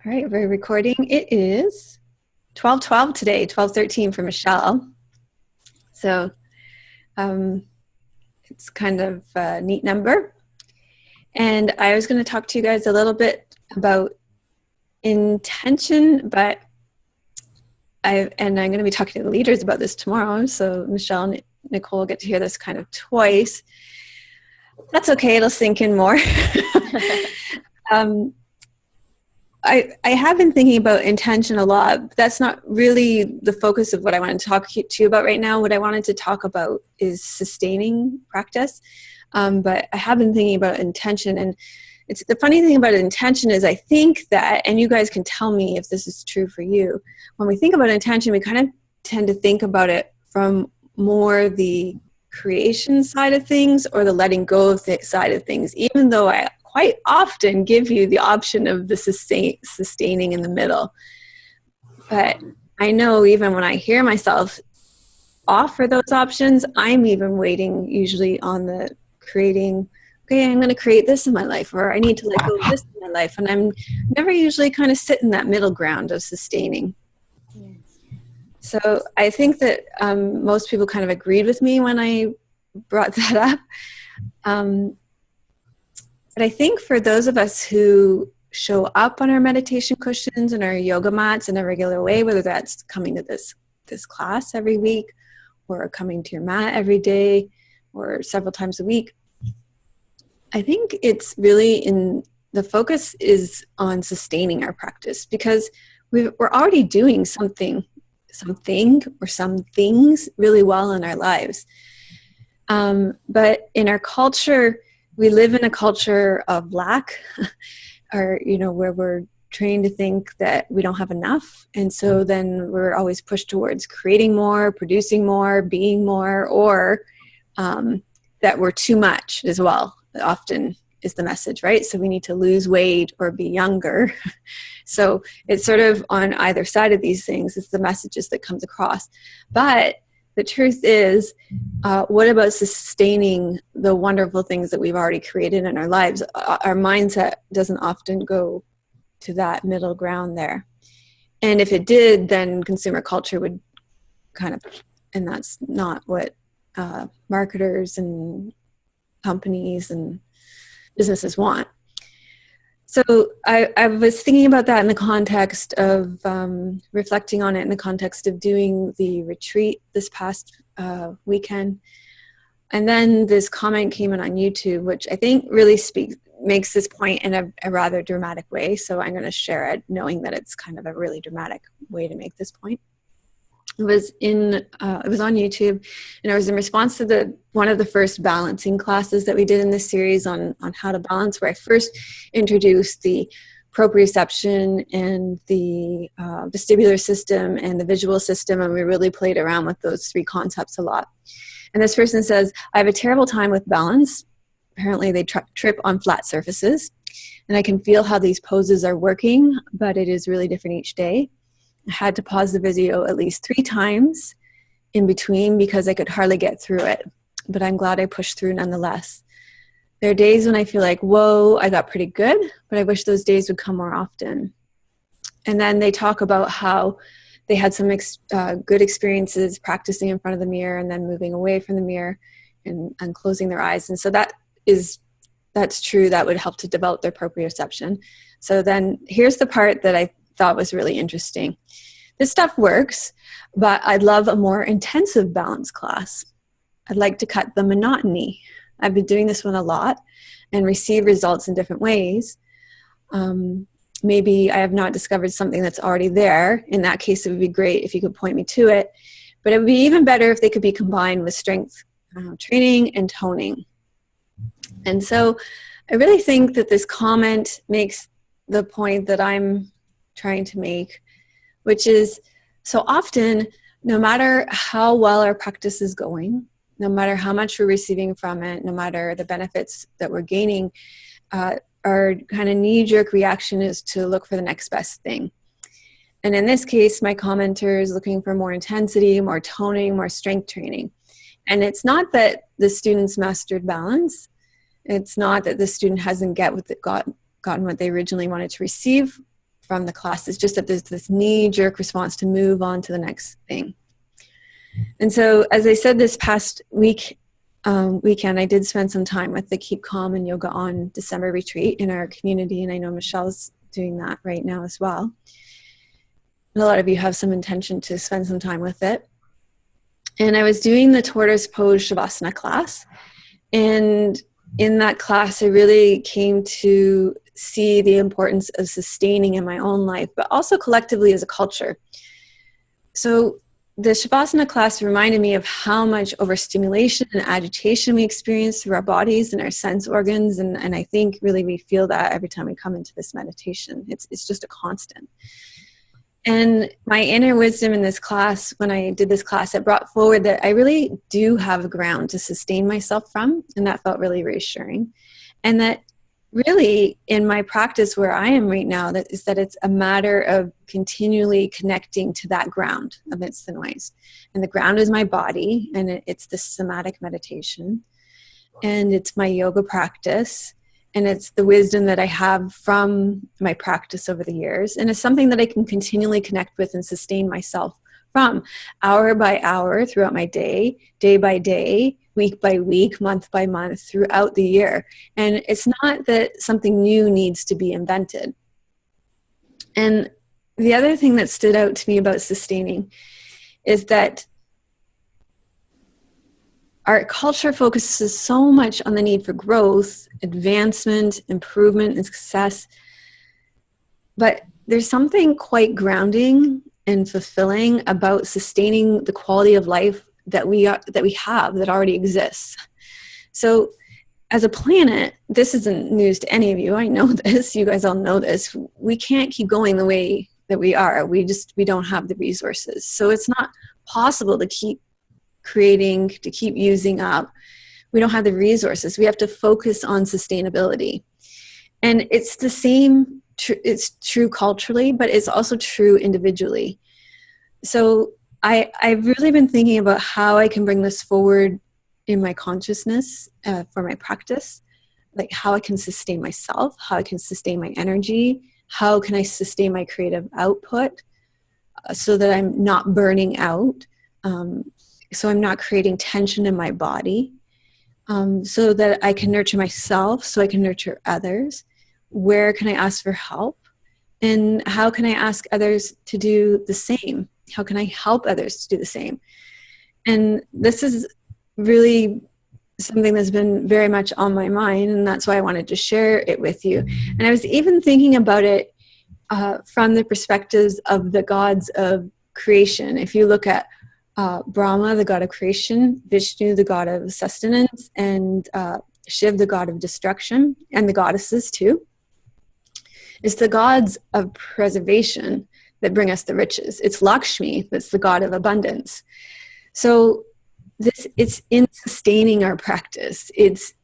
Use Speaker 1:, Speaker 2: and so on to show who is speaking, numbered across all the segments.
Speaker 1: All right, we're recording. It is 12:12 today, 12:13 for Michelle. So it's kind of a neat number. And I was going to talk to you guys a little bit about intention, but I'm going to be talking to the leaders about this tomorrow. So Michelle and Nicole get to hear this kind of twice. That's okay. It'll sink in more. I have been thinking about intention a lot, but that's not really the focus of what I want to talk to you about right now. What I wanted to talk about is sustaining practice. But I have been thinking about intention, and it's the funny thing about intention is I think that, and you guys can tell me if this is true for you, when we think about intention, we kind of tend to think about it from more the creation side of things or the letting go of side of things, even though I quite often give you the option of the sustaining in the middle. But I know even when I hear myself offer those options, I'm even waiting usually on the creating, okay, I'm going to create this in my life, or I need to let go of this in my life. And I'm never usually kind of sit in that middle ground of sustaining. So I think that most people kind of agreed with me when I brought that up. But I think for those of us who show up on our meditation cushions and our yoga mats in a regular way, whether that's coming to this class every week or coming to your mat every day or several times a week, I think it's really the focus is on sustaining our practice, because we're already doing something or some things really well in our lives. But in our culture, we live in a culture of lack, or, where we're trained to think that we don't have enough. And so then we're always pushed towards creating more, producing more, being more, or that we're too much as well. Often is the message, right? So we need to lose weight or be younger. So it's sort of on either side of these things. It's the messages that comes across. But the truth is, what about sustaining the wonderful things that we've already created in our lives? Our mindset doesn't often go to that middle ground there. And if it did, then consumer culture would kind of, and that's not what marketers and companies and businesses want. So I was thinking about that in the context of reflecting on it in the context of doing the retreat this past weekend. And then this comment came in on YouTube, which I think really makes this point in a rather dramatic way. So I'm going to share it knowing that it's kind of a really dramatic way to make this point. It was on YouTube, and it was in response to one of the first balancing classes that we did in this series on how to balance, where I first introduced the proprioception and the vestibular system and the visual system, and we really played around with those three concepts a lot. And this person says, I have a terrible time with balance. Apparently they trip on flat surfaces, and I can feel how these poses are working, but it is really different each day. I had to pause the video at least 3 times in between because I could hardly get through it, but I'm glad I pushed through nonetheless. There are days when I feel like, whoa, I got pretty good, but I wish those days would come more often. And then they talk about how they had some good experiences practicing in front of the mirror and then moving away from the mirror and closing their eyes. And so that's true. That would help to develop their proprioception. So then here's the part that I thought was really interesting. This stuff works, but I'd love a more intensive balance class. I'd like to cut the monotony. I've been doing this one a lot and receive results in different ways. Maybe I have not discovered something that's already there. In that case, it would be great if you could point me to it. But it would be even better if they could be combined with strength training and toning. And so I really think that this comment makes the point that I'm trying to make, which is so often, no matter how well our practice is going, no matter how much we're receiving from it, no matter the benefits that we're gaining, our kind of knee-jerk reaction is to look for the next best thing. And in this case, my commenter is looking for more intensity, more toning, more strength training. And it's not that the students mastered balance. It's not that the student hasn't gotten what they originally wanted to receive from the class. It's just that there's this knee-jerk response to move on to the next thing. And so, as I said, this past weekend, I did spend some time with the Keep Calm and Yoga On December retreat in our community, and I know Michelle's doing that right now as well. And a lot of you have some intention to spend some time with it. And I was doing the tortoise pose Shavasana class, and in that class, I really came to see the importance of sustaining in my own life, but also collectively as a culture. So the Shavasana class reminded me of how much overstimulation and agitation we experience through our bodies and our sense organs. And I think really we feel that every time we come into this meditation. It's just a constant. And my inner wisdom in this class, when I did this class, it brought forward that I really do have a ground to sustain myself from. And that felt really reassuring. And that really in my practice where I am right now, that it's a matter of continually connecting to that ground amidst the noise. And the ground is my body, and it's the somatic meditation. And it's my yoga practice. And it's the wisdom that I have from my practice over the years. And it's something that I can continually connect with and sustain myself from hour by hour throughout my day, day by day, week by week, month by month, throughout the year. And it's not that something new needs to be invented. And the other thing that stood out to me about sustaining is that our culture focuses so much on the need for growth, advancement, improvement, and success. But there's something quite grounding and fulfilling about sustaining the quality of life that we have that already exists. So as a planet, this isn't news to any of you. I know this. You guys all know this. We can't keep going the way that we are. We don't have the resources. So it's not possible to keep creating, to keep using up. We don't have the resources. We have to focus on sustainability. And it's the same, it's true culturally, but it's also true individually. So I've really been thinking about how I can bring this forward in my consciousness for my practice, like how I can sustain myself, how I can sustain my energy, how can I sustain my creative output so that I'm not burning out, so I'm not creating tension in my body, so that I can nurture myself, so I can nurture others. Where can I ask for help? And how can I ask others to do the same? How can I help others to do the same? And this is really something that's been very much on my mind, and that's why I wanted to share it with you. And I was even thinking about it from the perspectives of the gods of creation. If you look at Brahma, the god of creation, Vishnu, the god of sustenance, and Shiv, the god of destruction, and the goddesses too. It's the gods of preservation that bring us the riches. It's Lakshmi that's the god of abundance. So it's in sustaining our practice. It's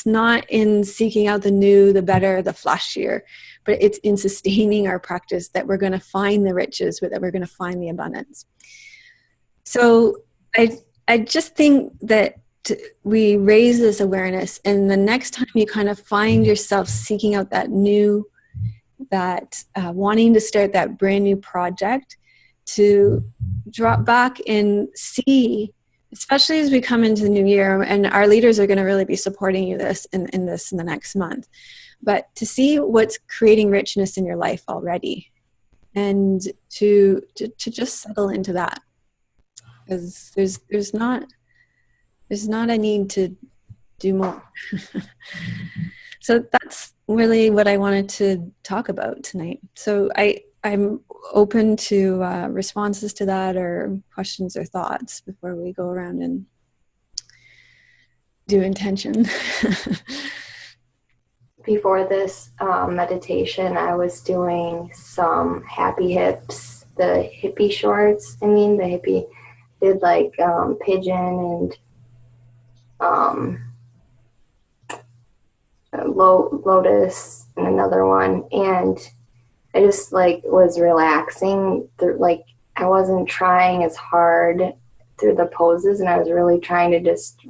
Speaker 1: not in seeking out the new, the better, the flashier, but it's in sustaining our practice that we're going to find the riches, that we're going to find the abundance. So I just think that we raise this awareness, and the next time you kind of find yourself seeking out that new, that wanting to start that brand new project, to drop back and see, especially as we come into the new year, and our leaders are going to really be supporting you in the next month, but to see what's creating richness in your life already, and to just settle into that. Because there's not a need to do more. So that's really what I wanted to talk about tonight. So I'm open to responses to that, or questions or thoughts before we go around and do intention.
Speaker 2: Before this meditation, I was doing some happy hips, the hippie shorts. The hippie did like pigeon and lotus and another one, and I just was relaxing through, I wasn't trying as hard through the poses, and I was really trying to just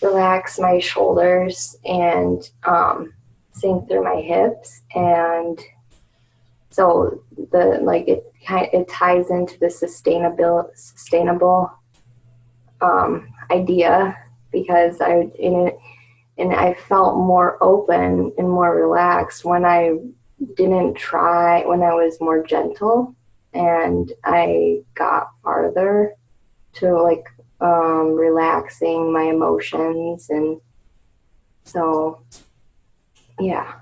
Speaker 2: relax my shoulders and sink through my hips, and So it ties into the sustainable idea, because I felt more open and more relaxed when I didn't try, when I was more gentle, and I got farther to relaxing my emotions. And so, yeah,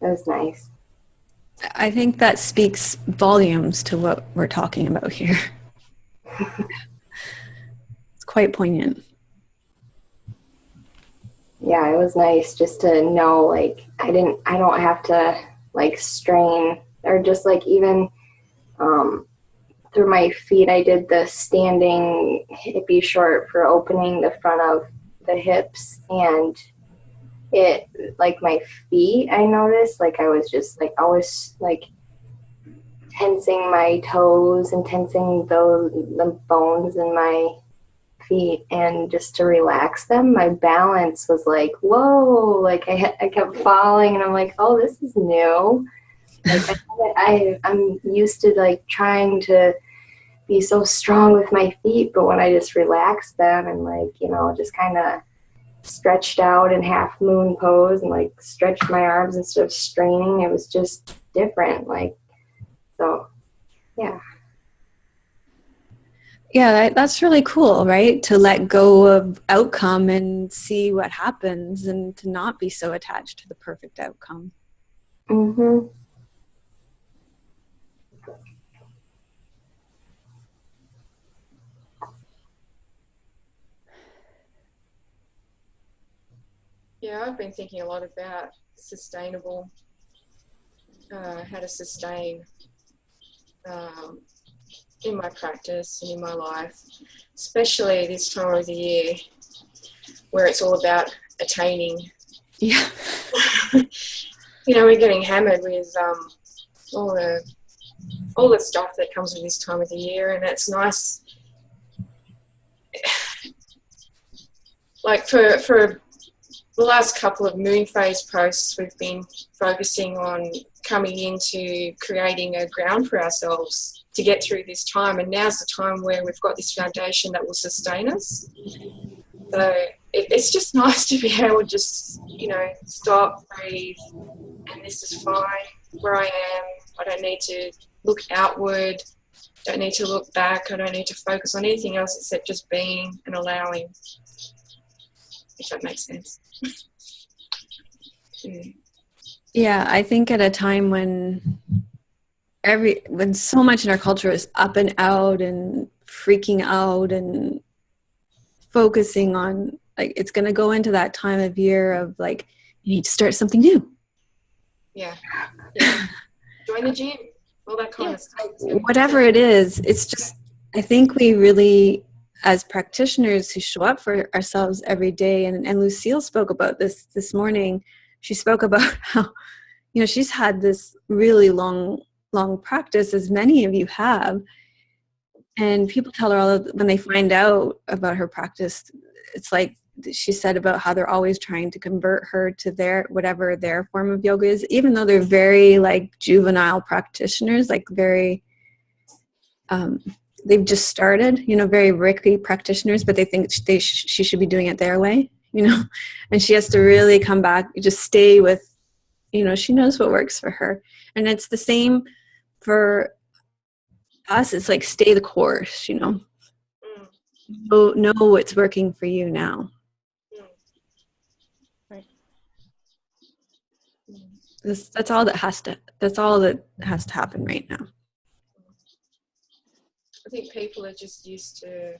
Speaker 2: it was nice.
Speaker 1: I think that speaks volumes to what we're talking about here. It's quite poignant.
Speaker 2: Yeah, it was nice just to know, like, I don't have to like strain, or just like even through my feet, I did the standing hippie short for opening the front of the hips, and it, like, my feet, I noticed, like, I was just like always like tensing my toes and tensing the bones in my feet, and just to relax them, my balance was like, whoa, like I kept falling, and I'm like, oh, this is new. Like, I'm used to like trying to be so strong with my feet, but when I just relaxed them and, like, just kind of stretched out in half moon pose and like stretched my arms instead of straining, it was just different. Like, so, yeah.
Speaker 1: Yeah, that's really cool, right? To let go of outcome and see what happens, and to not be so attached to the perfect outcome.
Speaker 2: Mm-hmm.
Speaker 3: Yeah, I've been thinking a lot about how to sustain um, in my practice and in my life, especially this time of the year where it's all about attaining.
Speaker 1: Yeah.
Speaker 3: We're getting hammered with all the stuff that comes with this time of the year, and it's nice. Like for the last couple of moon phase posts, we've been focusing on coming into creating a ground for ourselves to get through this time, and now's the time where we've got this foundation that will sustain us. So it's just nice to be able to just, stop, breathe, and this is fine where I am. I don't need to look outward, don't need to look back, I don't need to focus on anything else except just being and allowing, if that makes sense.
Speaker 1: Yeah, I think at a time when so much in our culture is up and out and freaking out and focusing on, like, it's going to go into that time of year of like, you need to start something new.
Speaker 3: Yeah. Join the gym, all that kind of stuff.
Speaker 1: Whatever it is, it's just, I think we really, as practitioners who show up for ourselves every day, and Lucille spoke about this morning. She spoke about how, she's had this really long practice, as many of you have. And people tell her when they find out about her practice, it's like she said about how they're always trying to convert her to whatever their form of yoga is, even though they're very like juvenile practitioners, like very, they've just started, very Ricky practitioners, but they think she should be doing it their way, and she has to really come back, just stay with, she knows what works for her. And it's the same for us. It's like, stay the course, know what's working for you now.
Speaker 3: Right.
Speaker 1: That's all that has to happen right now.
Speaker 3: I think people are just used to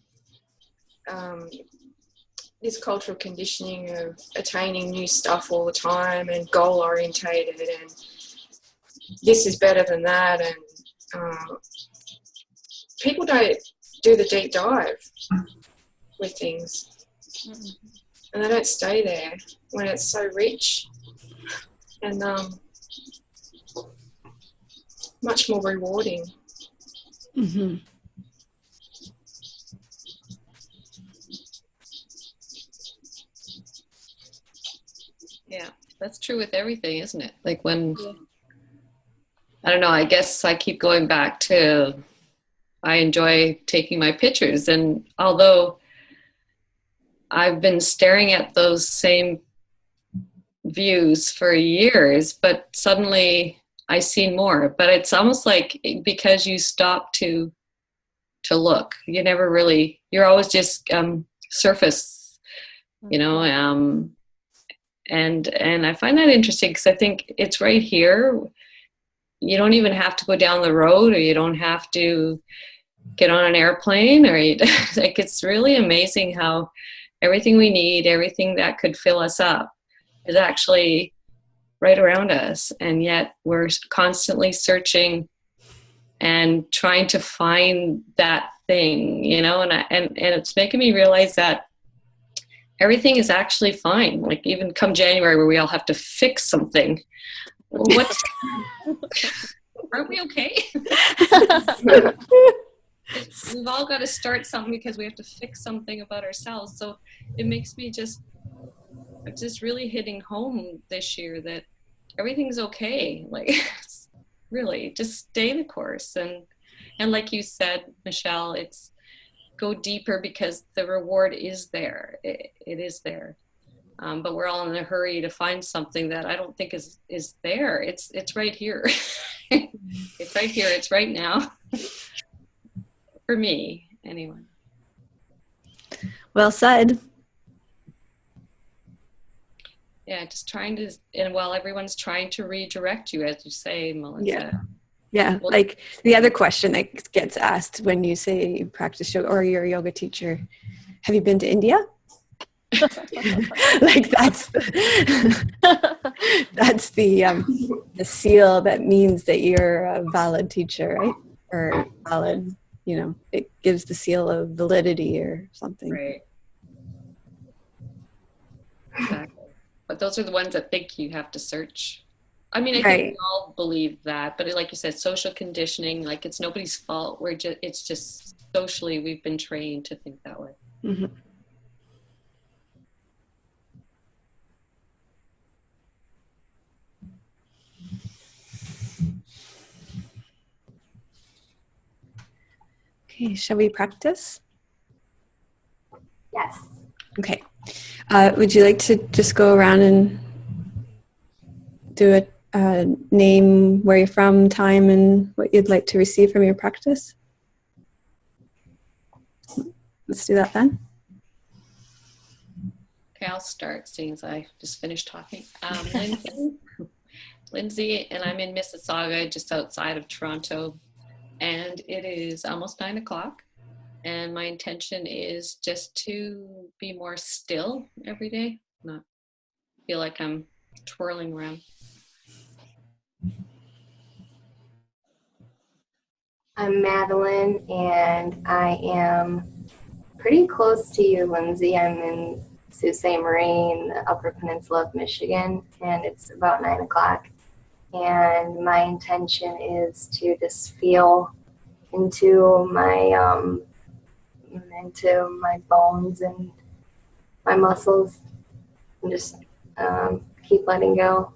Speaker 3: this cultural conditioning of attaining new stuff all the time and goal orientated, and this is better than that, and people don't do the deep dive with things, and they don't stay there when it's so rich and much more rewarding.
Speaker 1: Mm-hmm.
Speaker 4: Yeah, that's true with everything, isn't it? Like when I don't know, I guess I keep going back to, I enjoy taking my pictures. And although I've been staring at those same views for years, but suddenly I see more. But it's almost like because you stop to look, you never really, you're always just surface, you know. And I find that interesting because I think it's right here. You don't even have to go down the road, or you don't have to get on an airplane, or like, it's really amazing how everything we need, everything that could fill us up, is actually right around us. And yet we're constantly searching and trying to find that thing, you know. And it's making me realize that everything is actually fine. Like, even come January, where we all have to fix something. What's aren't we okay? We've all got to start something because we have to fix something about ourselves. So it makes me just really hitting home this year that everything's okay. Like, really, just stay the course. And like you said, Michelle, it's go deeper, because the reward is there. It is there. But we're all in a hurry to find something that I don't think is there. It's right here. It's right here. It's right now. For me, anyway.
Speaker 1: Well said.
Speaker 4: Yeah, just trying to, and while everyone's trying to redirect you, as you say, Melissa.
Speaker 1: Yeah,
Speaker 4: Well,
Speaker 1: like the other question that gets asked when you say you practice yoga or you're a yoga teacher, have you been to India? Like, that's the seal that means that you're a valid teacher, right? Or valid, you know, it gives the seal of validity or something.
Speaker 4: Right. Exactly. But those are the ones that think you have to search. I mean, I think we all believe that, but like you said, social conditioning, like, it's nobody's fault. It's just socially we've been trained to think that way.
Speaker 1: Mm-hmm. Okay, shall we practice?
Speaker 2: Yes.
Speaker 1: Okay. Would you like to just go around and do a name, where you're from, time, and what you'd like to receive from your practice? Let's do that then.
Speaker 4: Okay, I'll start, seeing as I just finished talking. Lindsay, and I'm in Mississauga, just outside of Toronto, and it is almost 9 o'clock. And my intention is just to be more still every day, not feel like I'm twirling around.
Speaker 2: I'm Madeline, and I am pretty close to you, Lindsay. I'm in Sault Ste. Marie in the Upper Peninsula of Michigan, and it's about 9 o'clock. And my intention is to just feel into my bones and my muscles, and just keep letting go.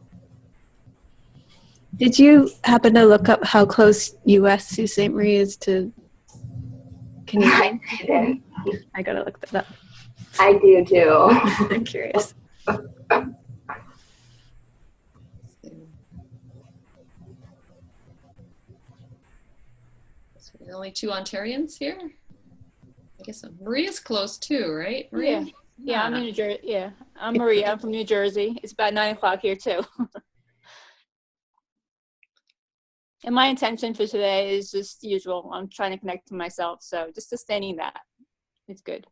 Speaker 1: Did you happen to look up how close U.S. Sault Ste. Marie is to Canadian?
Speaker 2: I didn't.
Speaker 1: I gotta look that up.
Speaker 2: I do too.
Speaker 1: I'm curious.
Speaker 4: So there's only 2 Ontarians here. I guess Maria's close too, right? Maria?
Speaker 5: Yeah, I'm in New Jersey. Yeah, I'm Maria. I'm from New Jersey. It's about 9 o'clock here too. And my intention for today is just usual. I'm trying to connect to myself, so just sustaining that. It's good.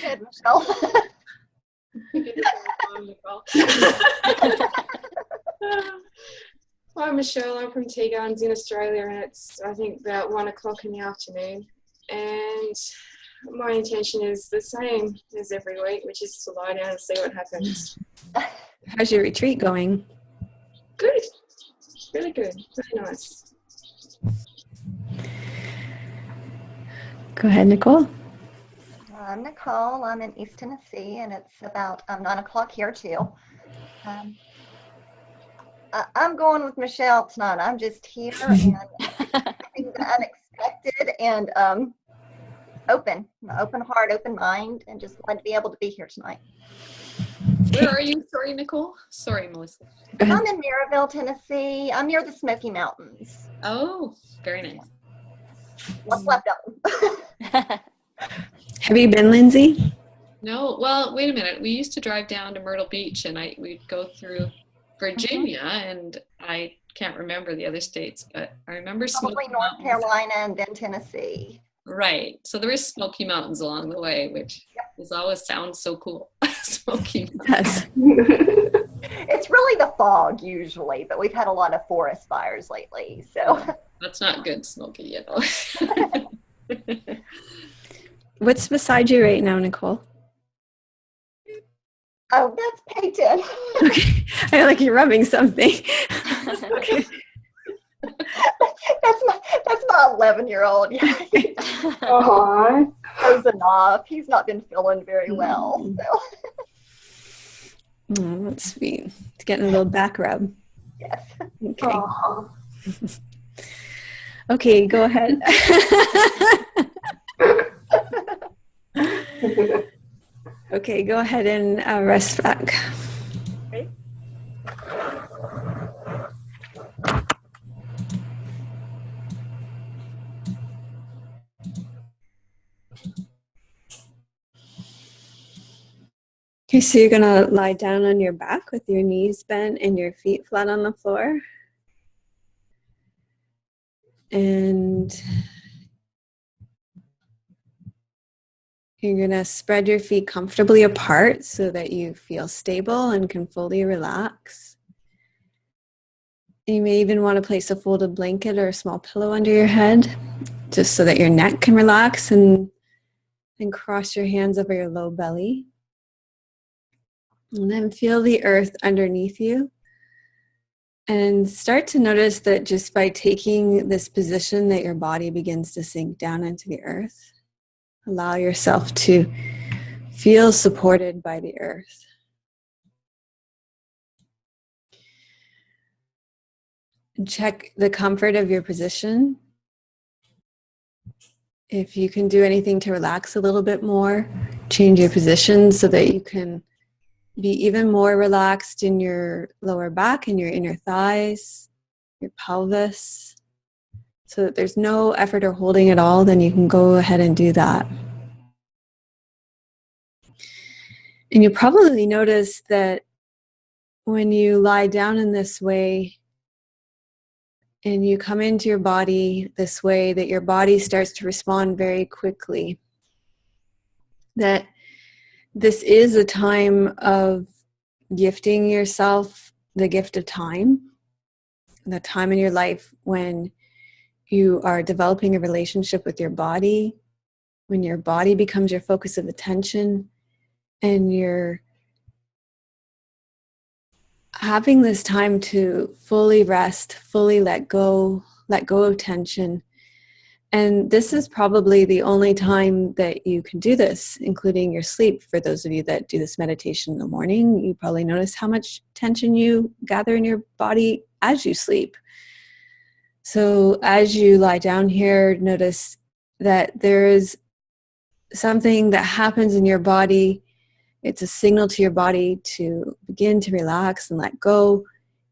Speaker 6: Good, Michelle.
Speaker 3: Hi, Michelle. I'm from Tea Gardens in Australia, and it's, I think, about 1 o'clock in the afternoon. And my intention is the same as every week, which is to lie down and see what happens.
Speaker 1: How's your retreat going?
Speaker 3: Good. Really good. Very nice.
Speaker 1: Go ahead, Nicole.
Speaker 6: I'm Nicole. I'm in East Tennessee, and it's about 9 o'clock here too. Um, I'm going with Michelle tonight. I'm just here and expecting the unexpected and open, open heart, open mind, and just glad to be able to be here tonight.
Speaker 4: Where are you? Sorry, Nicole. Sorry, Melissa.
Speaker 6: I'm in Maryville, Tennessee. I'm near the Smoky Mountains.
Speaker 4: Oh, very nice.
Speaker 6: What's left of them?
Speaker 1: Have you been, Lindsay?
Speaker 4: No, well, wait a minute. We used to drive down to Myrtle Beach, and we'd go through Virginia, and I can't remember the other states, but I remember
Speaker 6: Probably
Speaker 4: Smoky
Speaker 6: North
Speaker 4: Mountains.
Speaker 6: Carolina and then Tennessee.
Speaker 4: Right. So there is Smoky Mountains along the way, which always sounds so cool. Smoky Mountains.
Speaker 1: Yes.
Speaker 6: It's really the fog usually, but we've had a lot of forest fires lately, so.
Speaker 4: That's not good, Smoky, you know.
Speaker 1: What's beside you right now, Nicole?
Speaker 6: Oh, that's Peyton.
Speaker 1: Okay. I feel like you're rubbing something.
Speaker 6: Okay. That's my 11-year-old. Yeah.
Speaker 2: Aww.
Speaker 6: Frozen off. He's not been feeling very well. So.
Speaker 1: Oh, that's sweet. It's getting a little back rub.
Speaker 6: Yes.
Speaker 1: Okay.
Speaker 2: Aww.
Speaker 1: Okay, go ahead. Okay, go ahead and rest back.
Speaker 6: Okay.
Speaker 1: Okay, so you're gonna lie down on your back with your knees bent and your feet flat on the floor. And you're gonna spread your feet comfortably apart so that you feel stable and can fully relax. You may even want to place a folded blanket or a small pillow under your head, just so that your neck can relax, and cross your hands over your low belly. And then feel the earth underneath you. And start to notice that just by taking this position that your body begins to sink down into the earth. Allow yourself to feel supported by the earth. And check the comfort of your position. If you can do anything to relax a little bit more, change your position so that you can be even more relaxed in your lower back and your inner thighs, your pelvis, so that there's no effort or holding at all, then you can go ahead and do that. And you probably notice that when you lie down in this way and you come into your body this way, that your body starts to respond very quickly. That this is a time of gifting yourself the gift of time, the time in your life when you are developing a relationship with your body, when your body becomes your focus of attention, and you're having this time to fully rest, fully let go of tension. And this is probably the only time that you can do this, including your sleep. For those of you that do this meditation in the morning, you probably notice how much tension you gather in your body as you sleep. So as you lie down here, notice that there is something that happens in your body. It's a signal to your body to begin to relax and let go.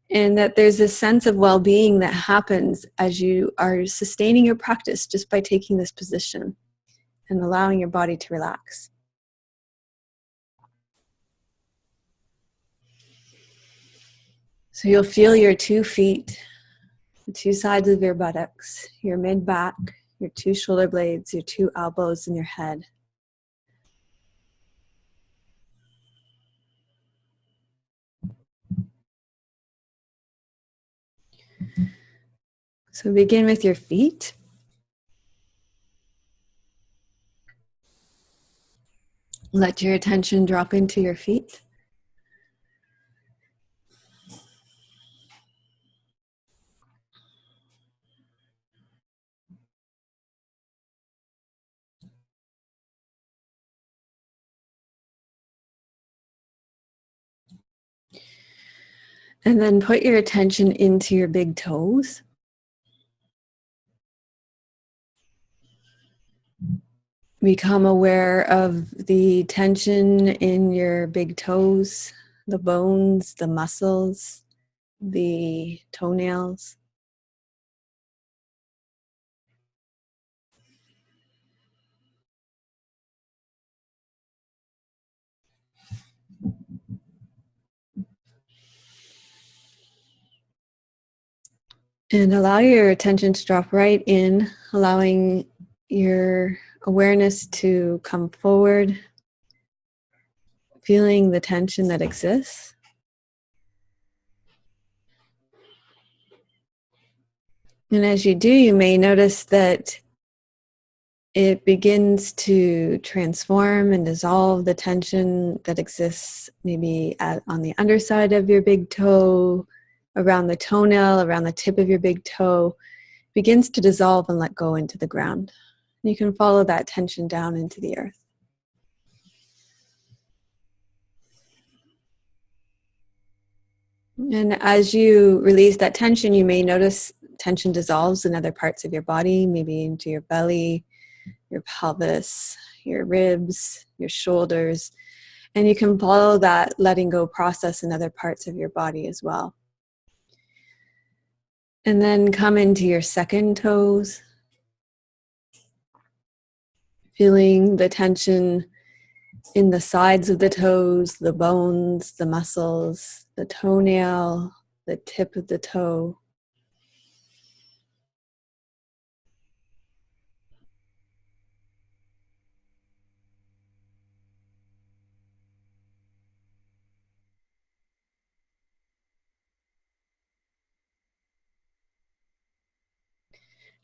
Speaker 1: And that there's a sense of well-being that happens as you are sustaining your practice just by taking this position and allowing your body to relax. So you'll feel your 2 feet, the 2 sides of your buttocks, your mid-back, your 2 shoulder blades, your 2 elbows, and your head. So begin with your feet. Let your attention drop into your feet. And then put your attention into your big toes. Become aware of the tension in your big toes, the bones, the muscles, the toenails. And allow your attention to drop right in, allowing your awareness to come forward, feeling the tension that exists. And as you do, you may notice that it begins to transform and dissolve the tension that exists maybe on the underside of your big toe, around the toenail, around the tip of your big toe, begins to dissolve and let go into the ground. You can follow that tension down into the earth. And as you release that tension, you may notice tension dissolves in other parts of your body, maybe into your belly, your pelvis, your ribs, your shoulders. And you can follow that letting go process in other parts of your body as well. And then come into your second toes, feeling the tension in the sides of the toes, the bones, the muscles, the toenail, the tip of the toe.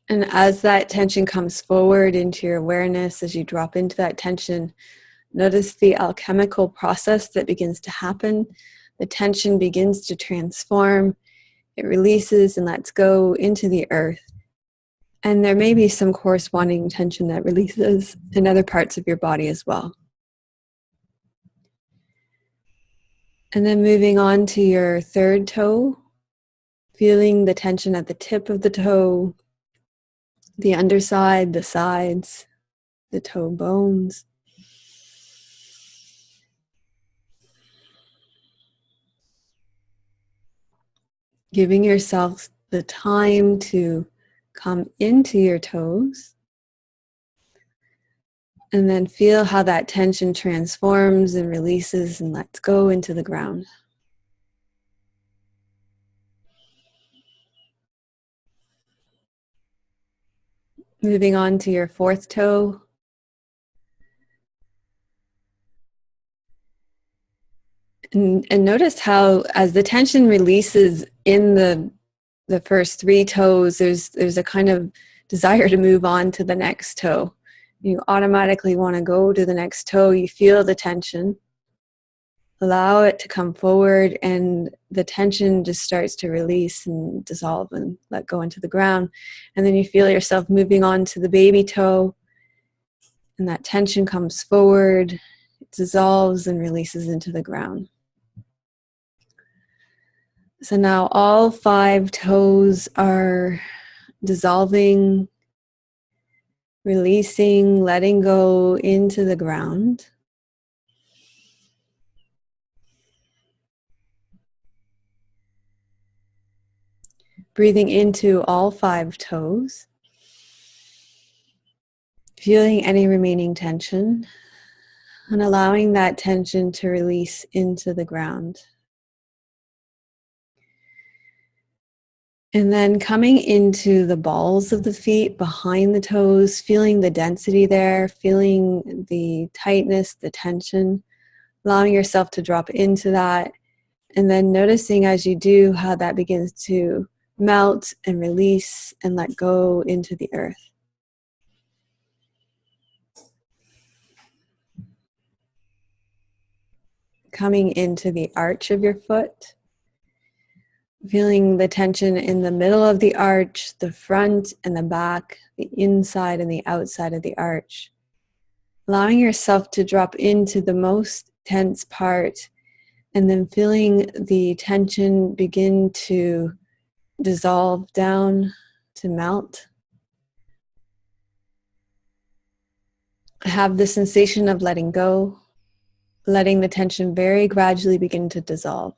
Speaker 1: And as that tension comes forward into your awareness, as you drop into that tension, notice the alchemical process that begins to happen. The tension begins to transform. It releases and lets go into the earth. And there may be some corresponding tension that releases in other parts of your body as well. And then moving on to your third toe, feeling the tension at the tip of the toe, the underside, the sides, the toe bones. Giving yourself the time to come into your toes. And then feel how that tension transforms and releases and lets go into the ground. Moving on to your fourth toe. And notice how as the tension releases in the first three toes, there's a kind of desire to move on to the next toe. You automatically want to go to the next toe. You feel the tension. Allow it to come forward, and the tension just starts to release and dissolve and let go into the ground. And then you feel yourself moving on to the baby toe, and that tension comes forward, it dissolves and releases into the ground. So now all 5 toes are dissolving, releasing, letting go into the ground. Breathing into all 5 toes. Feeling any remaining tension and allowing that tension to release into the ground. And then coming into the balls of the feet, behind the toes, feeling the density there, feeling the tightness, the tension, allowing yourself to drop into that, and then noticing as you do how that begins to melt and release and let go into the earth. Coming into the arch of your foot, feeling the tension in the middle of the arch, the front and the back, the inside and the outside of the arch. Allowing yourself to drop into the most tense part And then feeling the tension begin to dissolve down, to melt. Have the sensation of letting go, letting the tension very gradually begin to dissolve.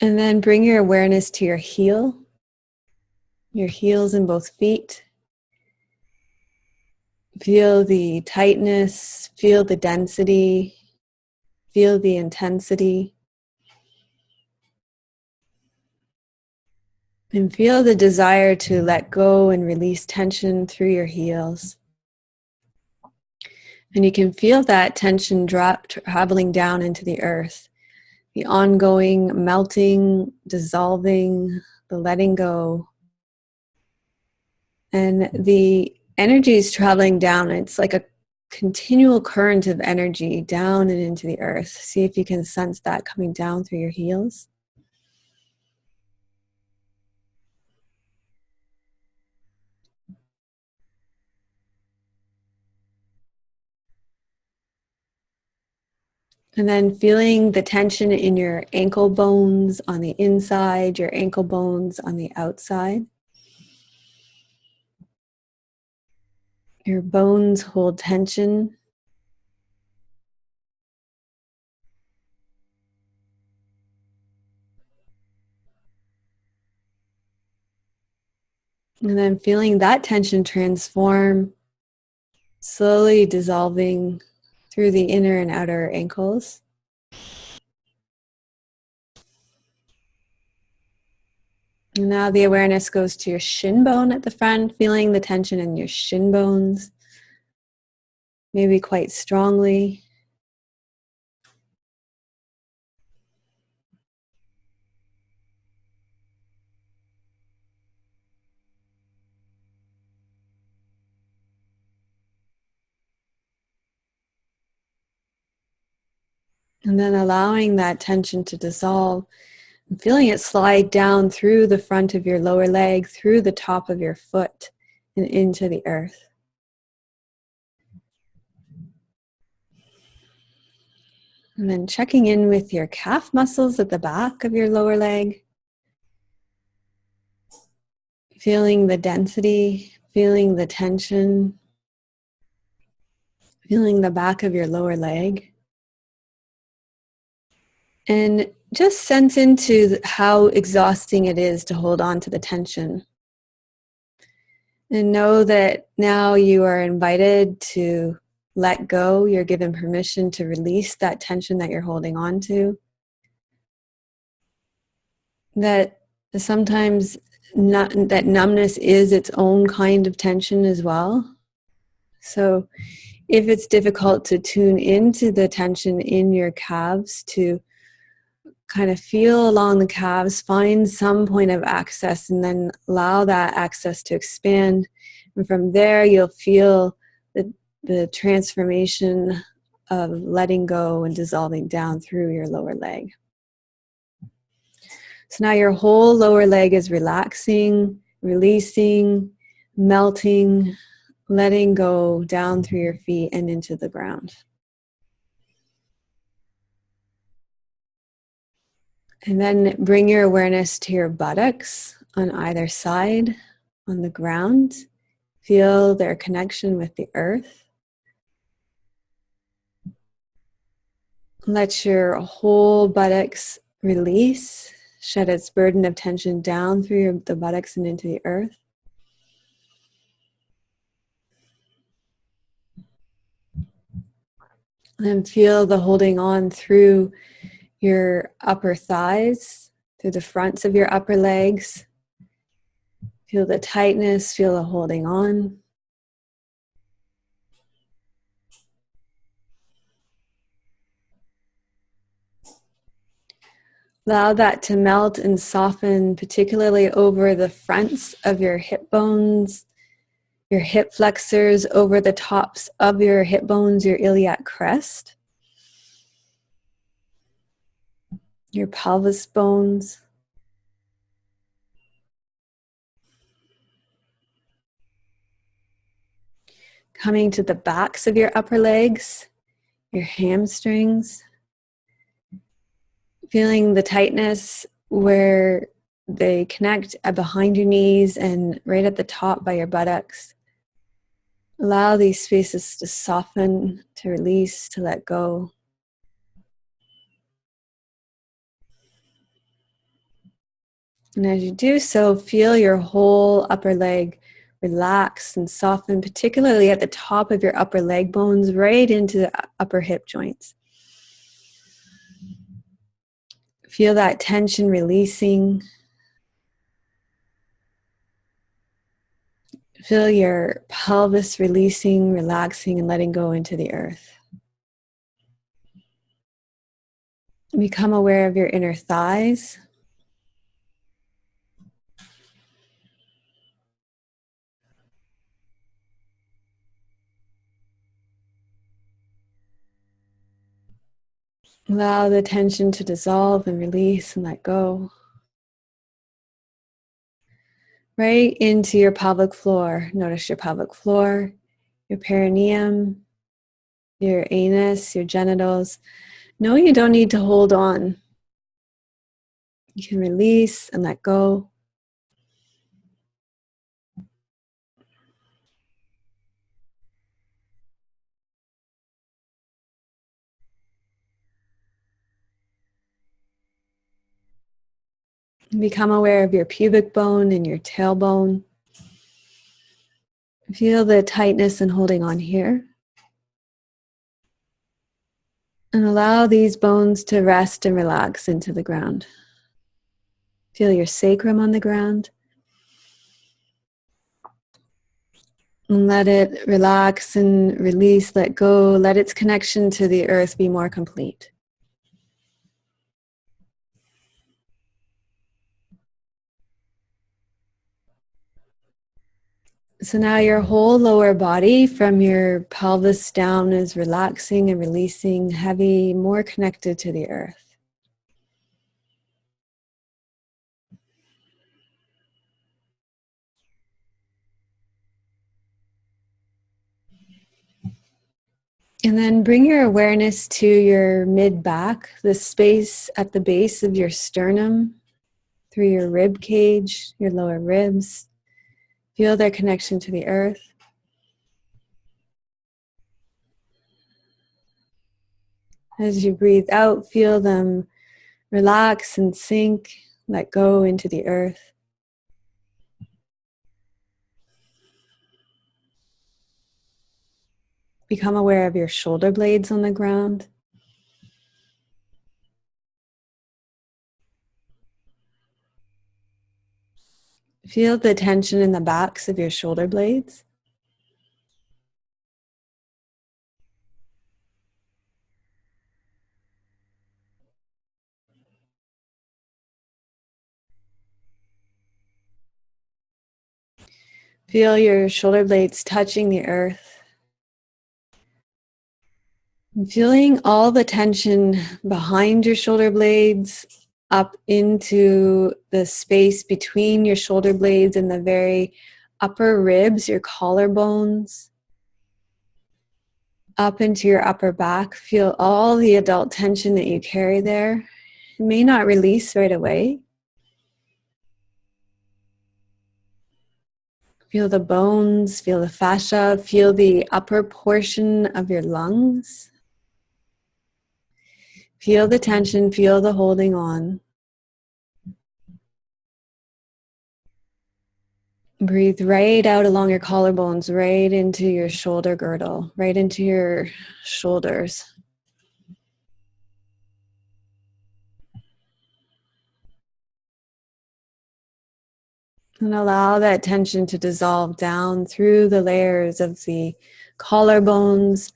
Speaker 1: And then bring your awareness to your heels in both feet. Feel the tightness, feel the density, feel the intensity. And feel the desire to let go and release tension through your heels. And you can feel that tension traveling down into the earth. The ongoing melting, dissolving, the letting go. And the energy is traveling down. It's like a continual current of energy down and into the earth. See if you can sense that coming down through your heels. And then feeling the tension in your ankle bones on the inside, your ankle bones on the outside. Your bones hold tension. And then feeling that tension transform, slowly dissolving through the inner and outer ankles. And now the awareness goes to your shin bone at the front, feeling the tension in your shin bones, maybe quite strongly. And then allowing that tension to dissolve and feeling it slide down through the front of your lower leg, through the top of your foot, and into the earth. And then checking in with your calf muscles at the back of your lower leg. Feeling the density, feeling the tension, feeling the back of your lower leg. And just sense into how exhausting it is to hold on to the tension. And know that now you are invited to let go. You're given permission to release that tension that you're holding on to. That sometimes that numbness is its own kind of tension as well. So if it's difficult to tune into the tension in your calves, to kind of feel along the calves, find some point of access, and then allow that access to expand. And from there, you'll feel the transformation of letting go and dissolving down through your lower leg. So now your whole lower leg is relaxing, releasing, melting, letting go down through your feet and into the ground. And then bring your awareness to your buttocks on either side on the ground. Feel their connection with the earth. Let your whole buttocks release, shed its burden of tension down through the buttocks and into the earth. And feel the holding on through your upper thighs, through the fronts of your upper legs. Feel the tightness, feel the holding on. Allow that to melt and soften, particularly over the fronts of your hip bones, your hip flexors, over the tops of your hip bones, your iliac crest, your pelvis bones. coming to the backs of your upper legs, your hamstrings, feeling the tightness where they connect behind your knees and right at the top by your buttocks. Allow these spaces to soften, to release, to let go. And as you do so, feel your whole upper leg relax and soften, particularly at the top of your upper leg bones, right into the upper hip joints. Feel that tension releasing. Feel your pelvis releasing, relaxing, and letting go into the earth. Become aware of your inner thighs. Allow the tension to dissolve and release and let go. Right into your pelvic floor. Notice your pelvic floor, your perineum, your anus, your genitals. No, you don't need to hold on. You can release and let go. Become aware of your pubic bone and your tailbone. Feel the tightness and holding on here. And allow these bones to rest and relax into the ground. Feel your sacrum on the ground. And let it relax and release, let go. Let its connection to the earth be more complete. So now your whole lower body from your pelvis down is relaxing and releasing, heavy, more connected to the earth. And then bring your awareness to your mid-back, the space at the base of your sternum, through your rib cage, your lower ribs. Feel their connection to the earth. As you breathe out, feel them relax and sink, let go into the earth. Become aware of your shoulder blades on the ground. Feel the tension in the backs of your shoulder blades. Feel your shoulder blades touching the earth. And feeling all the tension behind your shoulder blades up into the space between your shoulder blades and the very upper ribs, your collarbones, up into your upper back. Feel all the adult tension that you carry there. It may not release right away. Feel the bones, feel the fascia, feel the upper portion of your lungs. Feel the tension, feel the holding on. Breathe right out along your collarbones, right into your shoulder girdle, right into your shoulders. And allow that tension to dissolve down through the layers of the collarbones,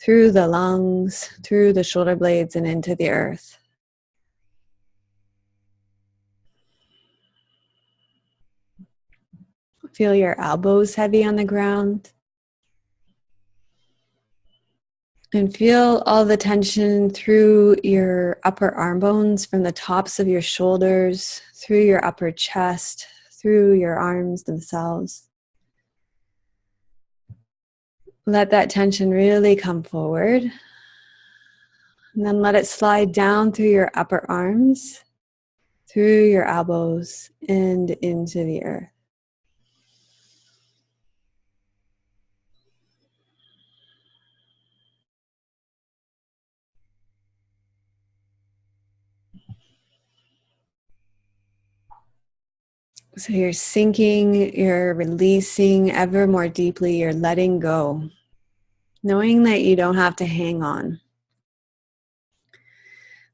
Speaker 1: through the lungs, through the shoulder blades, and into the earth. Feel your elbows heavy on the ground. And feel all the tension through your upper arm bones, from the tops of your shoulders, through your upper chest, through your arms themselves. Let that tension really come forward. And then let it slide down through your upper arms, through your elbows, and into the earth. So you're sinking, you're releasing ever more deeply, you're letting go, knowing that you don't have to hang on.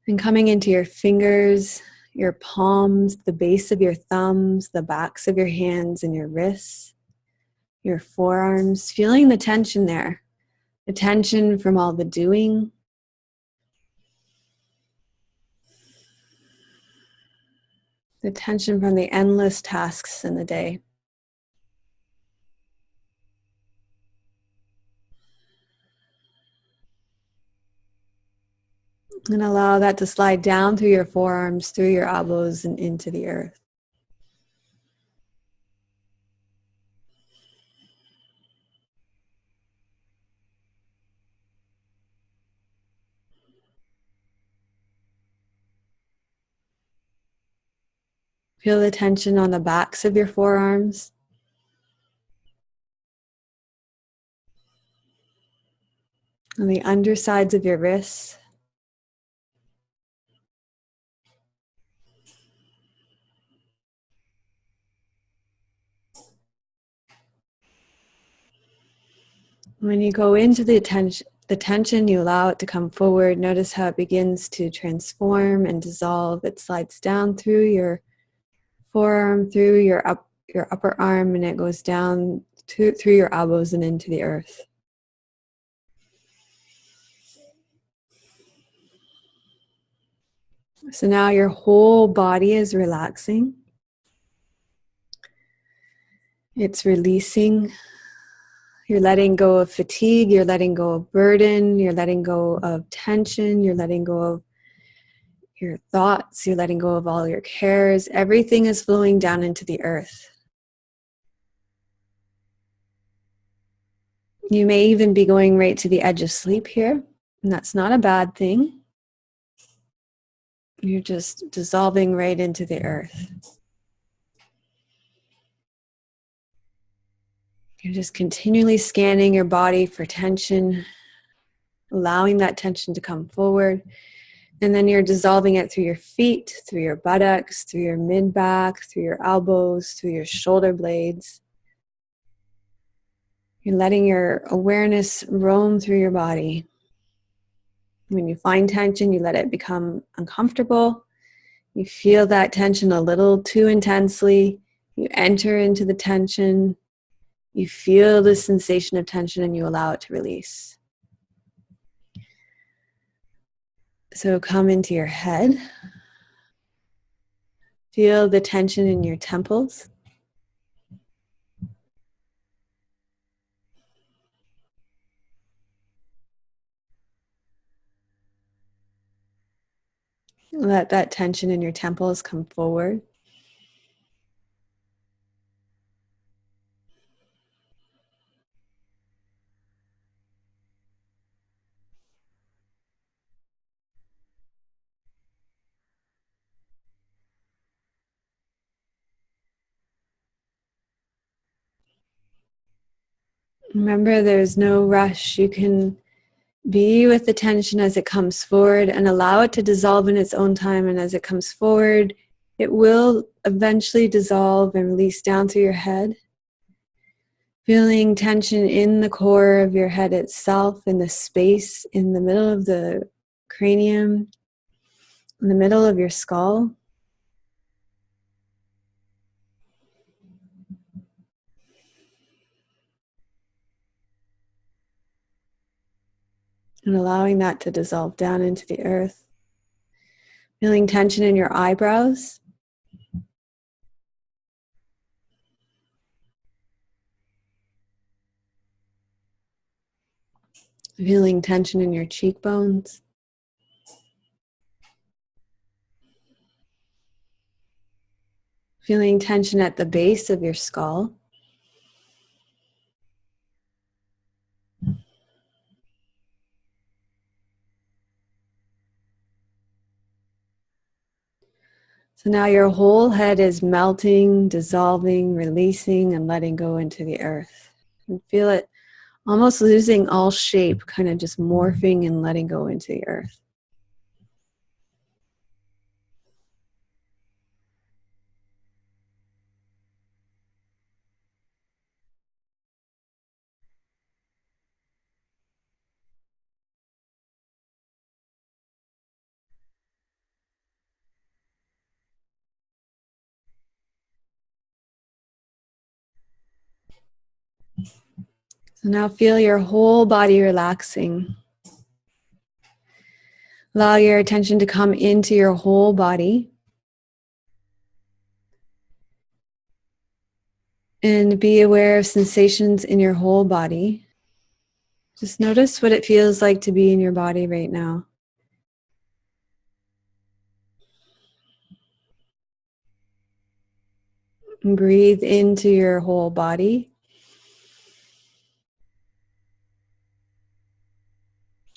Speaker 1: And coming into your fingers, your palms, the base of your thumbs, the backs of your hands and your wrists, your forearms, feeling the tension there, the tension from all the doing, the tension from the endless tasks in the day. And allow that to slide down through your forearms, through your elbows, and into the earth. Feel the tension on the backs of your forearms. On the undersides of your wrists. When you go into the tension, you allow it to come forward. Notice how it begins to transform and dissolve. It slides down through your forearm, through your upper arm, and it goes down through your elbows and into the earth. So now your whole body is relaxing. It's releasing. You're letting go of fatigue, you're letting go of burden, you're letting go of tension, you're letting go of your thoughts, you're letting go of all your cares. Everything is flowing down into the earth. You may even be going right to the edge of sleep here, and that's not a bad thing. You're just dissolving right into the earth. You're just continually scanning your body for tension, allowing that tension to come forward. And then you're dissolving it through your feet, through your buttocks, through your mid-back, through your elbows, through your shoulder blades. You're letting your awareness roam through your body. When you find tension, you let it become uncomfortable. You feel that tension a little too intensely. You enter into the tension. You feel the sensation of tension and you allow it to release. So come into your head. Feel the tension in your temples. Let that tension in your temples come forward. Remember, there's no rush. You can be with the tension as it comes forward and allow it to dissolve in its own time. And as it comes forward, it will eventually dissolve and release down through your head. Feeling tension in the core of your head itself, in the space in the middle of the cranium, in the middle of your skull. And allowing that to dissolve down into the earth. Feeling tension in your eyebrows. Feeling tension in your cheekbones. Feeling tension at the base of your skull. So now your whole head is melting, dissolving, releasing, and letting go into the earth. And feel it almost losing all shape, kind of just morphing and letting go into the earth. So now feel your whole body relaxing. Allow your attention to come into your whole body. And be aware of sensations in your whole body. Just notice what it feels like to be in your body right now. And breathe into your whole body.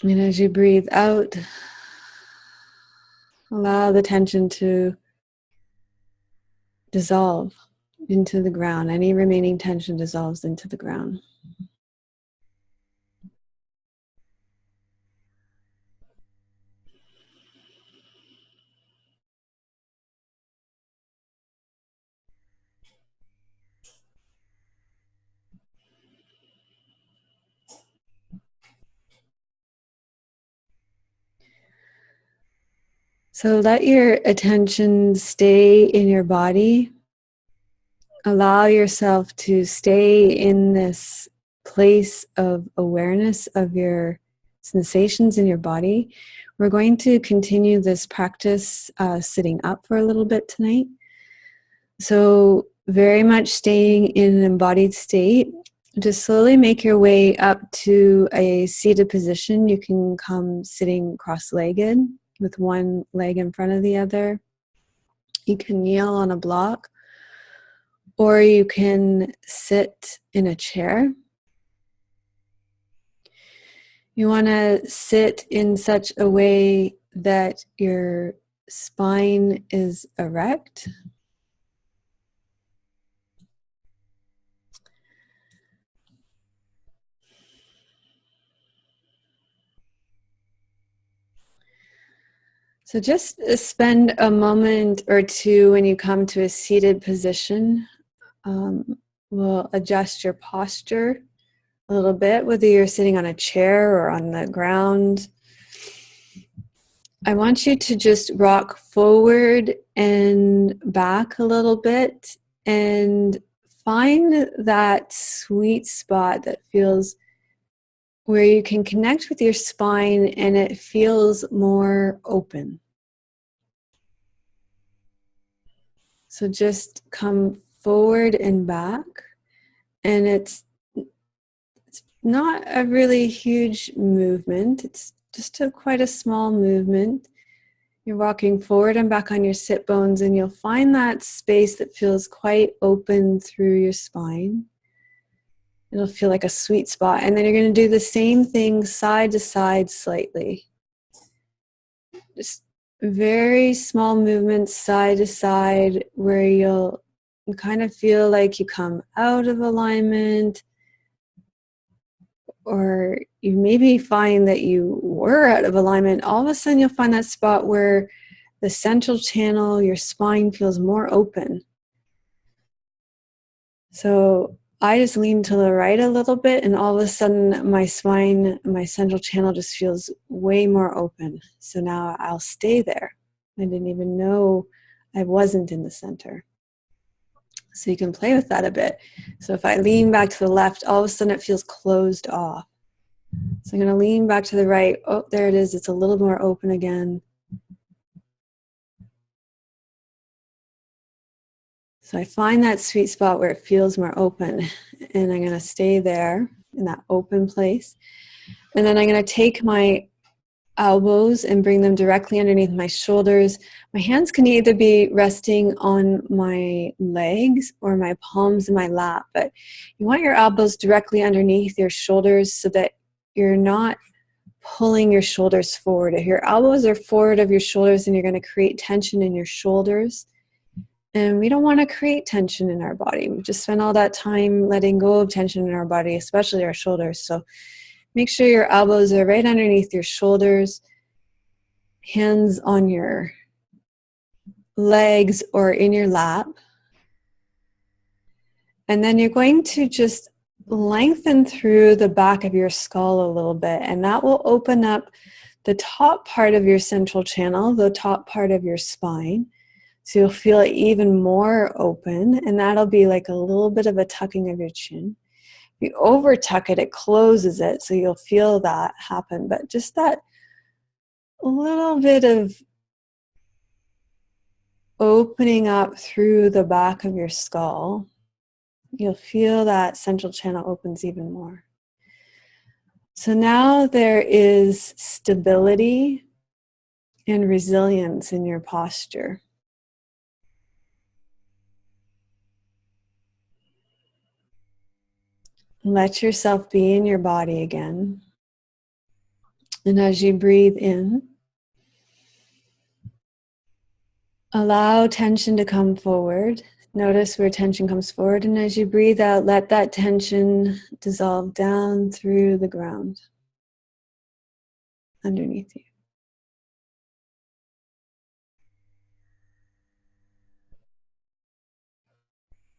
Speaker 1: And as you breathe out, allow the tension to dissolve into the ground. Any remaining tension dissolves into the ground. So let your attention stay in your body. Allow yourself to stay in this place of awareness of your sensations in your body. We're going to continue this practice sitting up for a little bit tonight. So very much staying in an embodied state. Just slowly make your way up to a seated position. You can come sitting cross-legged with one leg in front of the other. You can kneel on a block, or you can sit in a chair. You want to sit in such a way that your spine is erect. So just spend a moment or two when you come to a seated position. We'll adjust your posture a little bit, whether you're sitting on a chair or on the ground. I want you to just rock forward and back a little bit and find that sweet spot that feels where you can connect with your spine and it feels more open. So just come forward and back, and it's not a really huge movement. It's just quite a small movement. You're walking forward and back on your sit bones, and you'll find that space that feels quite open through your spine. It'll feel like a sweet spot. And then you're going to do the same thing side to side slightly. Just very small movements side to side where you'll kind of feel like you come out of alignment, or you maybe find that you were out of alignment. All of a sudden you'll find that spot where the central channel, your spine feels more open. So I just lean to the right a little bit, and all of a sudden my spine, my central channel just feels way more open. So now I'll stay there. I didn't even know I wasn't in the center. So you can play with that a bit. So if I lean back to the left, all of a sudden it feels closed off. So I'm going to lean back to the right. Oh, there it is. It's a little more open again. So I find that sweet spot where it feels more open, and I'm going to stay there in that open place. And then I'm going to take my elbows and bring them directly underneath my shoulders. My hands can either be resting on my legs or my palms in my lap, but you want your elbows directly underneath your shoulders so that you're not pulling your shoulders forward. If your elbows are forward of your shoulders, then you're going to create tension in your shoulders And we don't want to create tension in our body. We've just spent all that time letting go of tension in our body, especially our shoulders. So make sure your elbows are right underneath your shoulders, hands on your legs or in your lap. And then you're going to just lengthen through the back of your skull a little bit, and that will open up the top part of your central channel, the top part of your spine. So you'll feel it even more open, and that'll be like a little bit of a tucking of your chin. If you over tuck it, it closes it, so you'll feel that happen. But just that little bit of opening up through the back of your skull, you'll feel that central channel opens even more. So now there is stability and resilience in your posture. Let yourself be in your body again. And as you breathe in, allow tension to come forward. Notice where tension comes forward. And as you breathe out, let that tension dissolve down through the ground underneath you.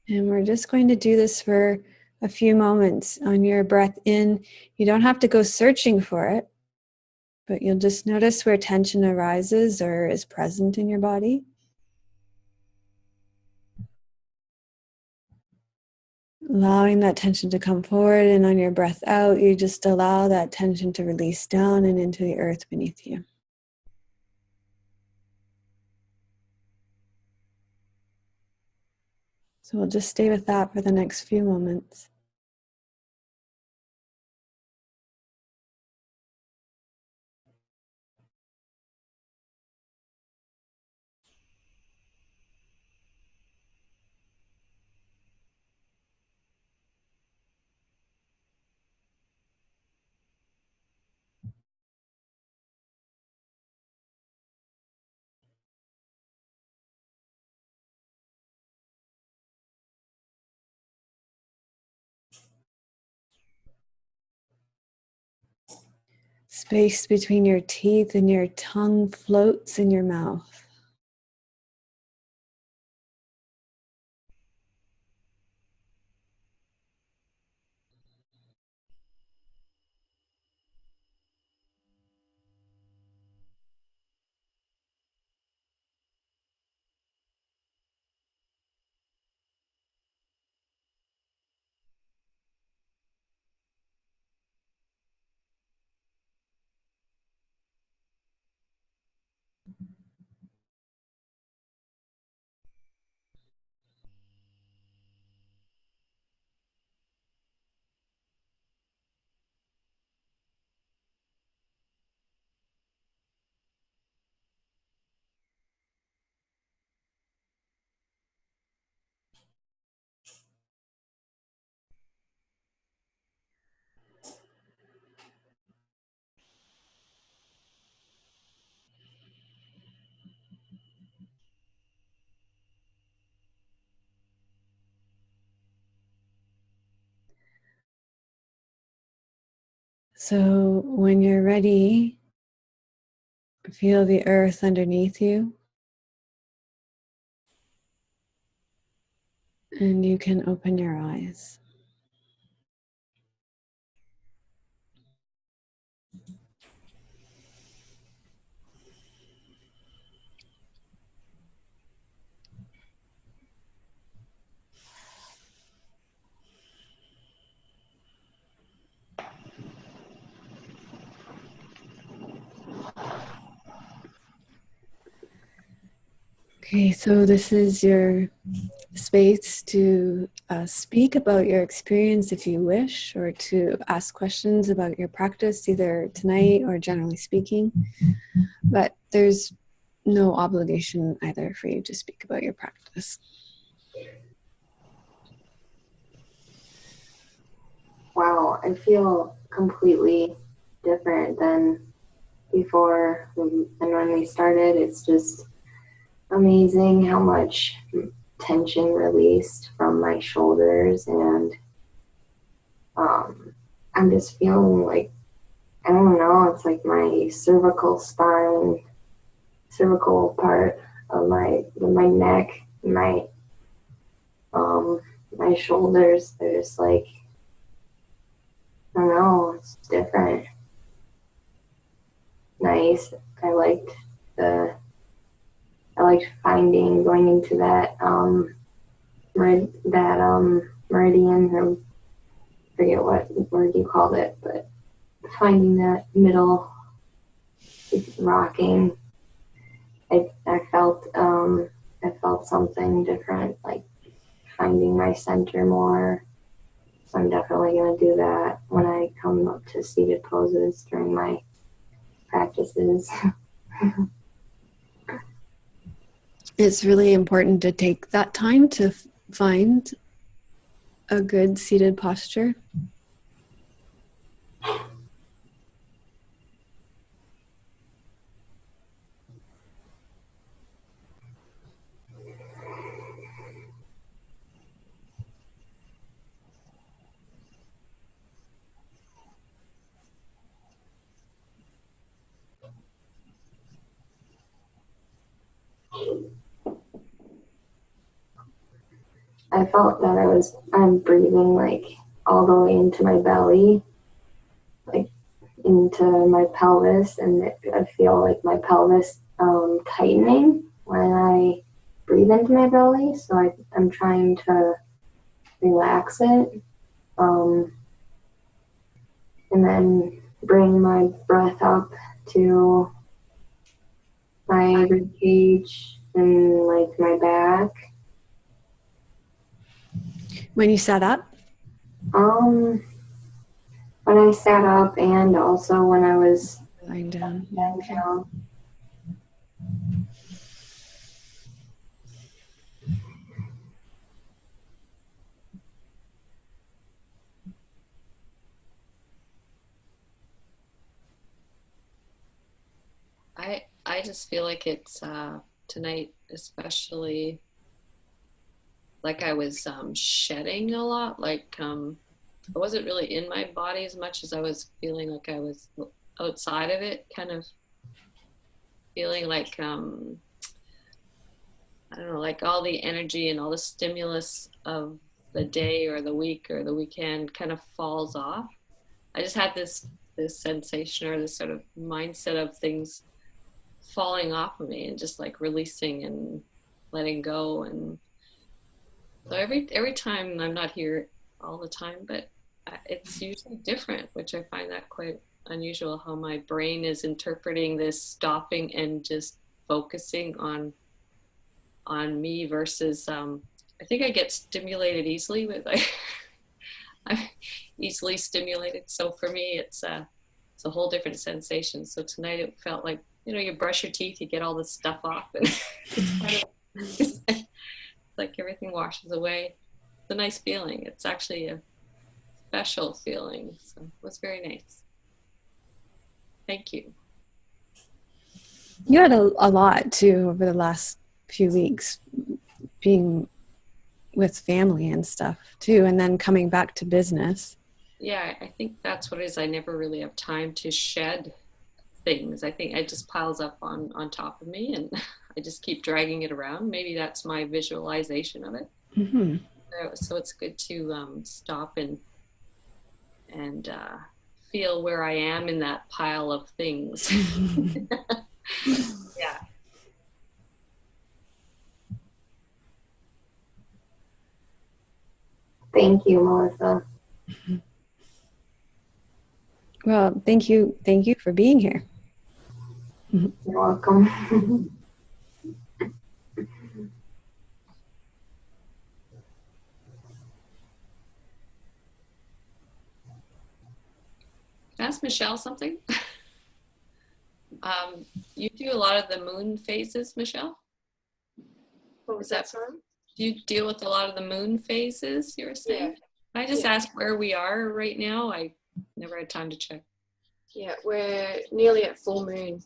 Speaker 1: And we're just going to do this for a few moments. On your breath in, you don't have to go searching for it, but you'll just notice where tension arises or is present in your body. Allowing that tension to come forward, and on your breath out, you just allow that tension to release down and into the earth beneath you. So we'll just stay with that for the next few moments. Space between your teeth and your tongue floats in your mouth. So when you're ready, feel the earth underneath you, and you can open your eyes. Okay, so this is your space to speak about your experience if you wish, or to ask questions about your practice, either tonight or generally speaking. But there's no obligation either for you to speak about your practice.
Speaker 2: Wow, I feel completely different than before and when we started. It's just amazing how much tension released from my shoulders, and I'm just feeling like, I don't know, it's like my cervical part of my neck, my shoulders, they're just like, I don't know, it's different. Nice. I liked finding, going into that meridian, or forget what word you called it, but finding that middle rocking, I felt something different, like finding my center more. So I'm definitely going to do that when I come up to seated poses during my practices.
Speaker 1: It's really important to take that time to find a good seated posture.
Speaker 2: I felt that I'm breathing like all the way into my belly, like into my pelvis, and I feel like my pelvis tightening when I breathe into my belly. So I'm trying to relax it, and then bring my breath up to my rib cage and like my back.
Speaker 1: When you sat up?
Speaker 2: When I sat up, and also when I was
Speaker 1: Lying down.
Speaker 2: lying down.
Speaker 4: I just feel like it's tonight especially, like I was shedding a lot, like I wasn't really in my body as much as I was feeling like I was outside of it, kind of feeling like I don't know, like all the energy and all the stimulus of the day or the week or the weekend kind of falls off. I just had this sensation or this sort of mindset of things falling off of me and just like releasing and letting go. And so every time, I'm not here all the time, but it's usually different, which I find that quite unusual, how my brain is interpreting this stopping and just focusing on me versus I think I get stimulated easily with I'm easily stimulated, so for me it's a whole different sensation. So tonight it felt like, you brush your teeth, you get all this stuff off, and it's like everything washes away. It's a nice feeling. It's actually a special feeling, so it was very nice. Thank you.
Speaker 1: You had a lot too over the last few weeks, being with family and stuff too, and then coming back to business.
Speaker 4: Yeah, I think that's what it is. I never really have time to shed things. I think it just piles up on top of me, and I just keep dragging it around. Maybe that's my visualization of it.
Speaker 1: Mm-hmm.
Speaker 4: So it's good to stop and feel where I am in that pile of things. Yeah.
Speaker 2: Thank you, Melissa.
Speaker 1: Well, thank you for being here.
Speaker 2: You're welcome.
Speaker 4: Ask Michelle something. You do a lot of the moon phases, Michelle?
Speaker 3: What was that, sorry?
Speaker 4: Do you deal with a lot of the moon phases, you were saying? Yeah. I just asked where we are right now. I never had time to check.
Speaker 3: Yeah, we're nearly at full moon.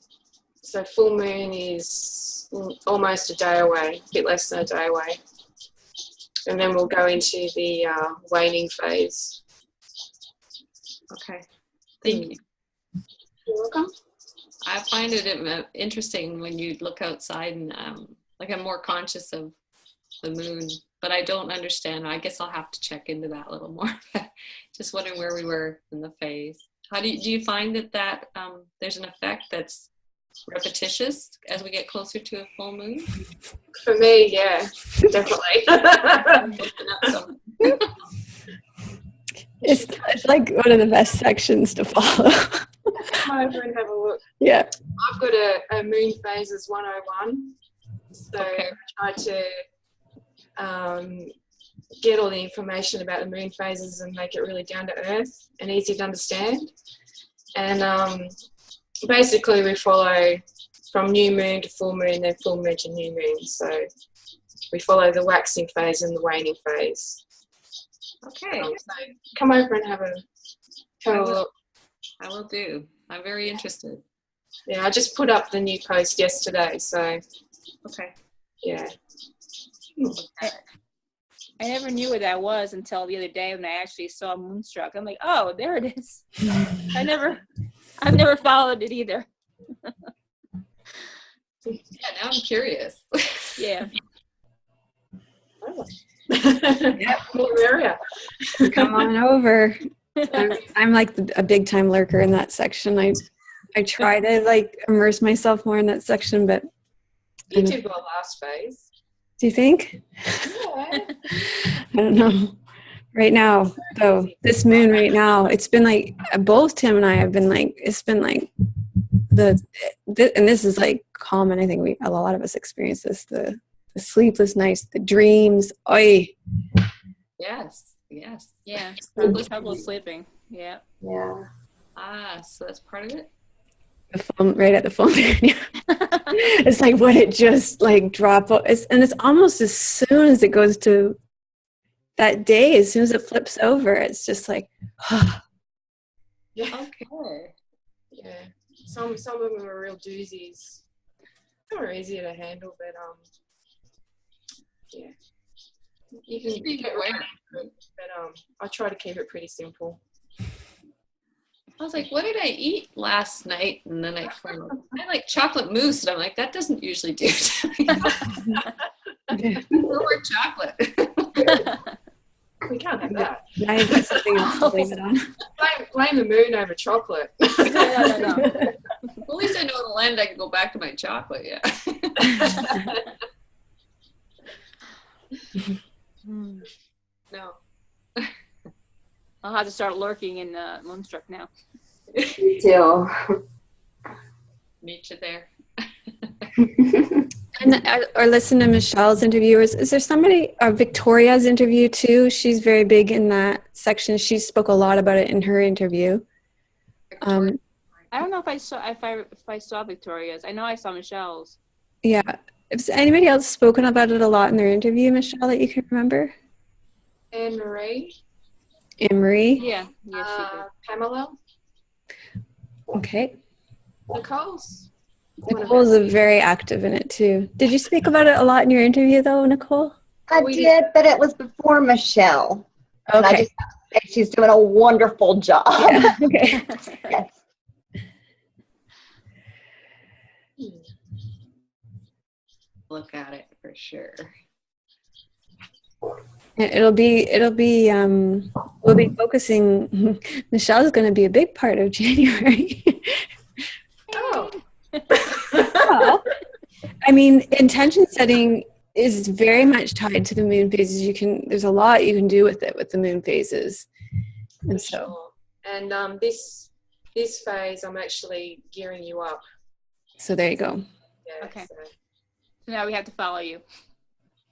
Speaker 3: So full moon is almost a day away, a bit less than a day away. And then we'll go into the waning phase.
Speaker 4: Okay. Thank you.
Speaker 3: You're welcome.
Speaker 4: I find it interesting when you look outside and like I'm more conscious of the moon, but I don't understand. I guess I'll have to check into that a little more. Just wondering where we were in the phase. How do you find that there's an effect that's repetitious as we get closer to a full moon?
Speaker 3: For me, yeah, definitely.
Speaker 1: It's like one of the best sections to follow.
Speaker 3: Come over and have a look.
Speaker 1: Yeah.
Speaker 3: I've got a moon phases 101. So
Speaker 4: Okay.
Speaker 3: I try to get all the information about the moon phases and make it really down to earth and easy to understand. And basically we follow from new moon to full moon, then full moon to new moon. So we follow the waxing phase and the waning phase.
Speaker 4: Okay.
Speaker 3: So come over and have a look.
Speaker 4: I will do. I'm very interested.
Speaker 3: Yeah, I just put up the new post yesterday, so
Speaker 4: Okay.
Speaker 3: yeah.
Speaker 5: I never knew what that was until the other day when I actually saw Moonstruck. I'm like, oh, there it is. I've never followed it either.
Speaker 4: Yeah, now I'm curious.
Speaker 5: Yeah.
Speaker 3: Yeah, more area.
Speaker 1: Come on over. I'm like a big time lurker in that section. I try to like immerse myself more in that section, but
Speaker 3: You did well last phase.
Speaker 1: do you think?
Speaker 3: Yeah.
Speaker 1: I don't know. Right now, though, this moon right now, it's been like both Tim and I have been like, it's been like and this is like common. I think a lot of us experience this, the sleepless nights, the dreams. Oy.
Speaker 4: Yes.
Speaker 5: Yeah. Trouble sleeping. Yeah.
Speaker 2: Yeah.
Speaker 4: So that's part of it.
Speaker 1: The phone, right at the phone. It's like what it just like drop. And it's almost as soon as it goes to that day, as soon as it flips over, it's just like,
Speaker 3: Yeah.
Speaker 4: Okay.
Speaker 3: Yeah. Some of them are real doozies. Some are easier to handle, but yeah. You can get away with it, but I try to keep it pretty simple.
Speaker 4: I was like, what did I eat last night? And then I like chocolate mousse, and I'm like, that doesn't usually do to me. More chocolate.
Speaker 3: We can't have that.
Speaker 1: I have something else to blame it on.
Speaker 3: Blame the moon over chocolate.
Speaker 5: No.
Speaker 4: At least I know it'll end. I can go back to my chocolate. Yeah. No.
Speaker 5: I'll have to start lurking in Moonstruck now.
Speaker 2: Me too.
Speaker 4: Meet you there.
Speaker 1: And or listen to Michelle's interviewers. Is there somebody, Victoria's interview too? She's very big in that section. She spoke a lot about it in her interview.
Speaker 5: I don't know if I saw Victoria's. I know I saw Michelle's.
Speaker 1: Yeah. Has anybody else spoken about it a lot in their interview, Michelle, that you can remember?
Speaker 3: Anne-Marie.
Speaker 1: Anne-Marie?
Speaker 5: Yeah. Yes, she did.
Speaker 3: Pamela.
Speaker 1: Okay.
Speaker 3: Nicole's.
Speaker 1: Nicole's very active in it too. Did you speak about it a lot in your interview though, Nicole?
Speaker 6: I did, but it was before Michelle. And I
Speaker 1: Okay.
Speaker 6: just have to say she's doing a wonderful job.
Speaker 1: Yeah. Okay.
Speaker 6: Yes.
Speaker 4: Look at it for sure.
Speaker 1: We'll be focusing. Michelle's going to be a big part of January.
Speaker 3: Oh.
Speaker 1: Well, I mein, intention setting is very much tied to the moon phases. There's a lot you can do with it with the moon phases, and so.
Speaker 3: Sure. And this phase, I'm actually gearing you up.
Speaker 1: So there you go.
Speaker 3: Yeah,
Speaker 5: Okay.
Speaker 3: So
Speaker 5: Now we have to follow you.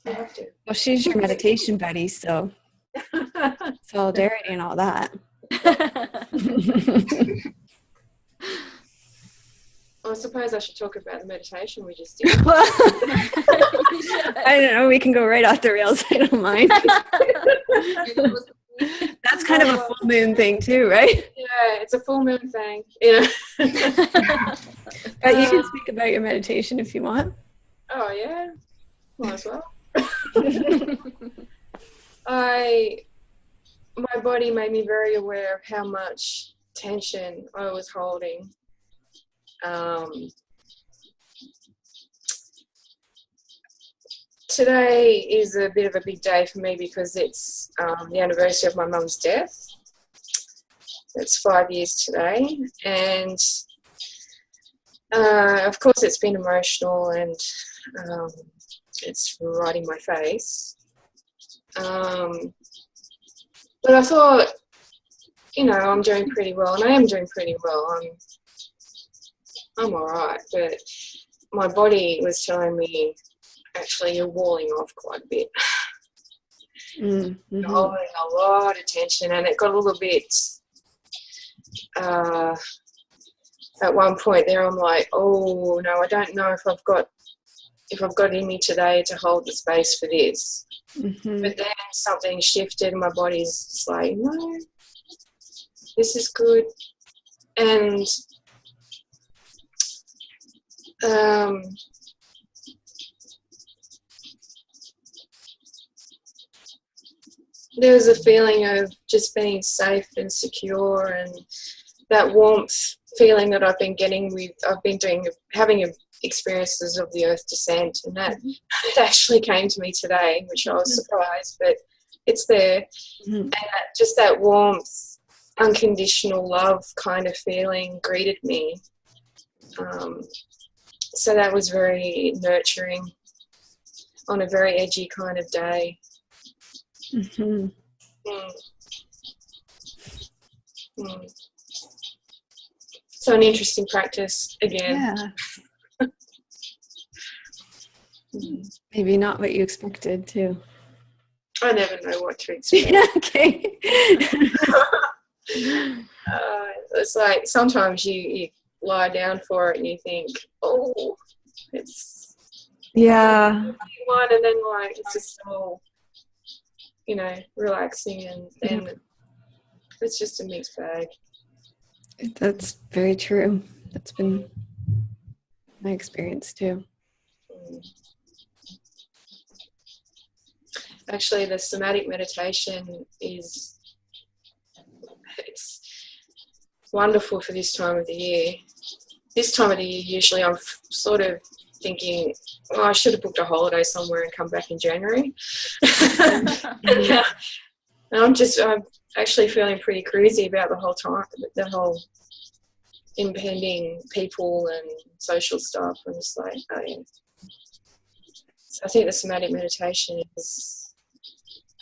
Speaker 3: you have to.
Speaker 1: Well, she's your meditation buddy, so solidarity and all that.
Speaker 3: I suppose I should talk about the meditation we just did.
Speaker 1: I don't know. We can go right off the rails. I don't mind. That's kind of a full moon thing too, right?
Speaker 3: Yeah, it's a full moon thing. You know.
Speaker 1: But you can speak about your meditation if you want.
Speaker 3: Oh yeah, might as well. my body made me very aware of how much tension I was holding. Today is a bit of a big day for me because it's the anniversary of my mum's death. It's 5 years today, and of course it's been emotional, and it's right in my face. But I thought, you know, I'm doing pretty well, and I am doing pretty well. I'm all right, but my body was telling me, actually, you're walling off quite a bit. You're holding a lot of tension, and it got a little bit. At one point there, I'm like, oh no, I don't know if I've got it in me today to hold the space for this. But then something shifted, and my body's just like, no, this is good. And there was a feeling of just being safe and secure, and that warmth feeling that I've been getting having experiences of the earth descent, and that it actually came to me today, which I was surprised, but it's there. And that warmth, unconditional love kind of feeling greeted me. So that was very nurturing on a very edgy kind of day. So an interesting practice again.
Speaker 1: Yeah. Maybe not what you expected too.
Speaker 3: I never know what to expect.
Speaker 1: Okay.
Speaker 3: It's like sometimes you lie down for it and you think, oh, it's one, and then like it's just all, you know, relaxing, and then it's just a mixed bag.
Speaker 1: That's very true. That's been my experience too.
Speaker 3: Actually, the somatic meditation it's wonderful for this time of the year. This time of the year, usually I'm sort of thinking, oh, I should have booked a holiday somewhere and come back in January. And I'm actually feeling pretty crazy about the whole impending people and social stuff. I'm just like, oh yeah. So I think the somatic meditation is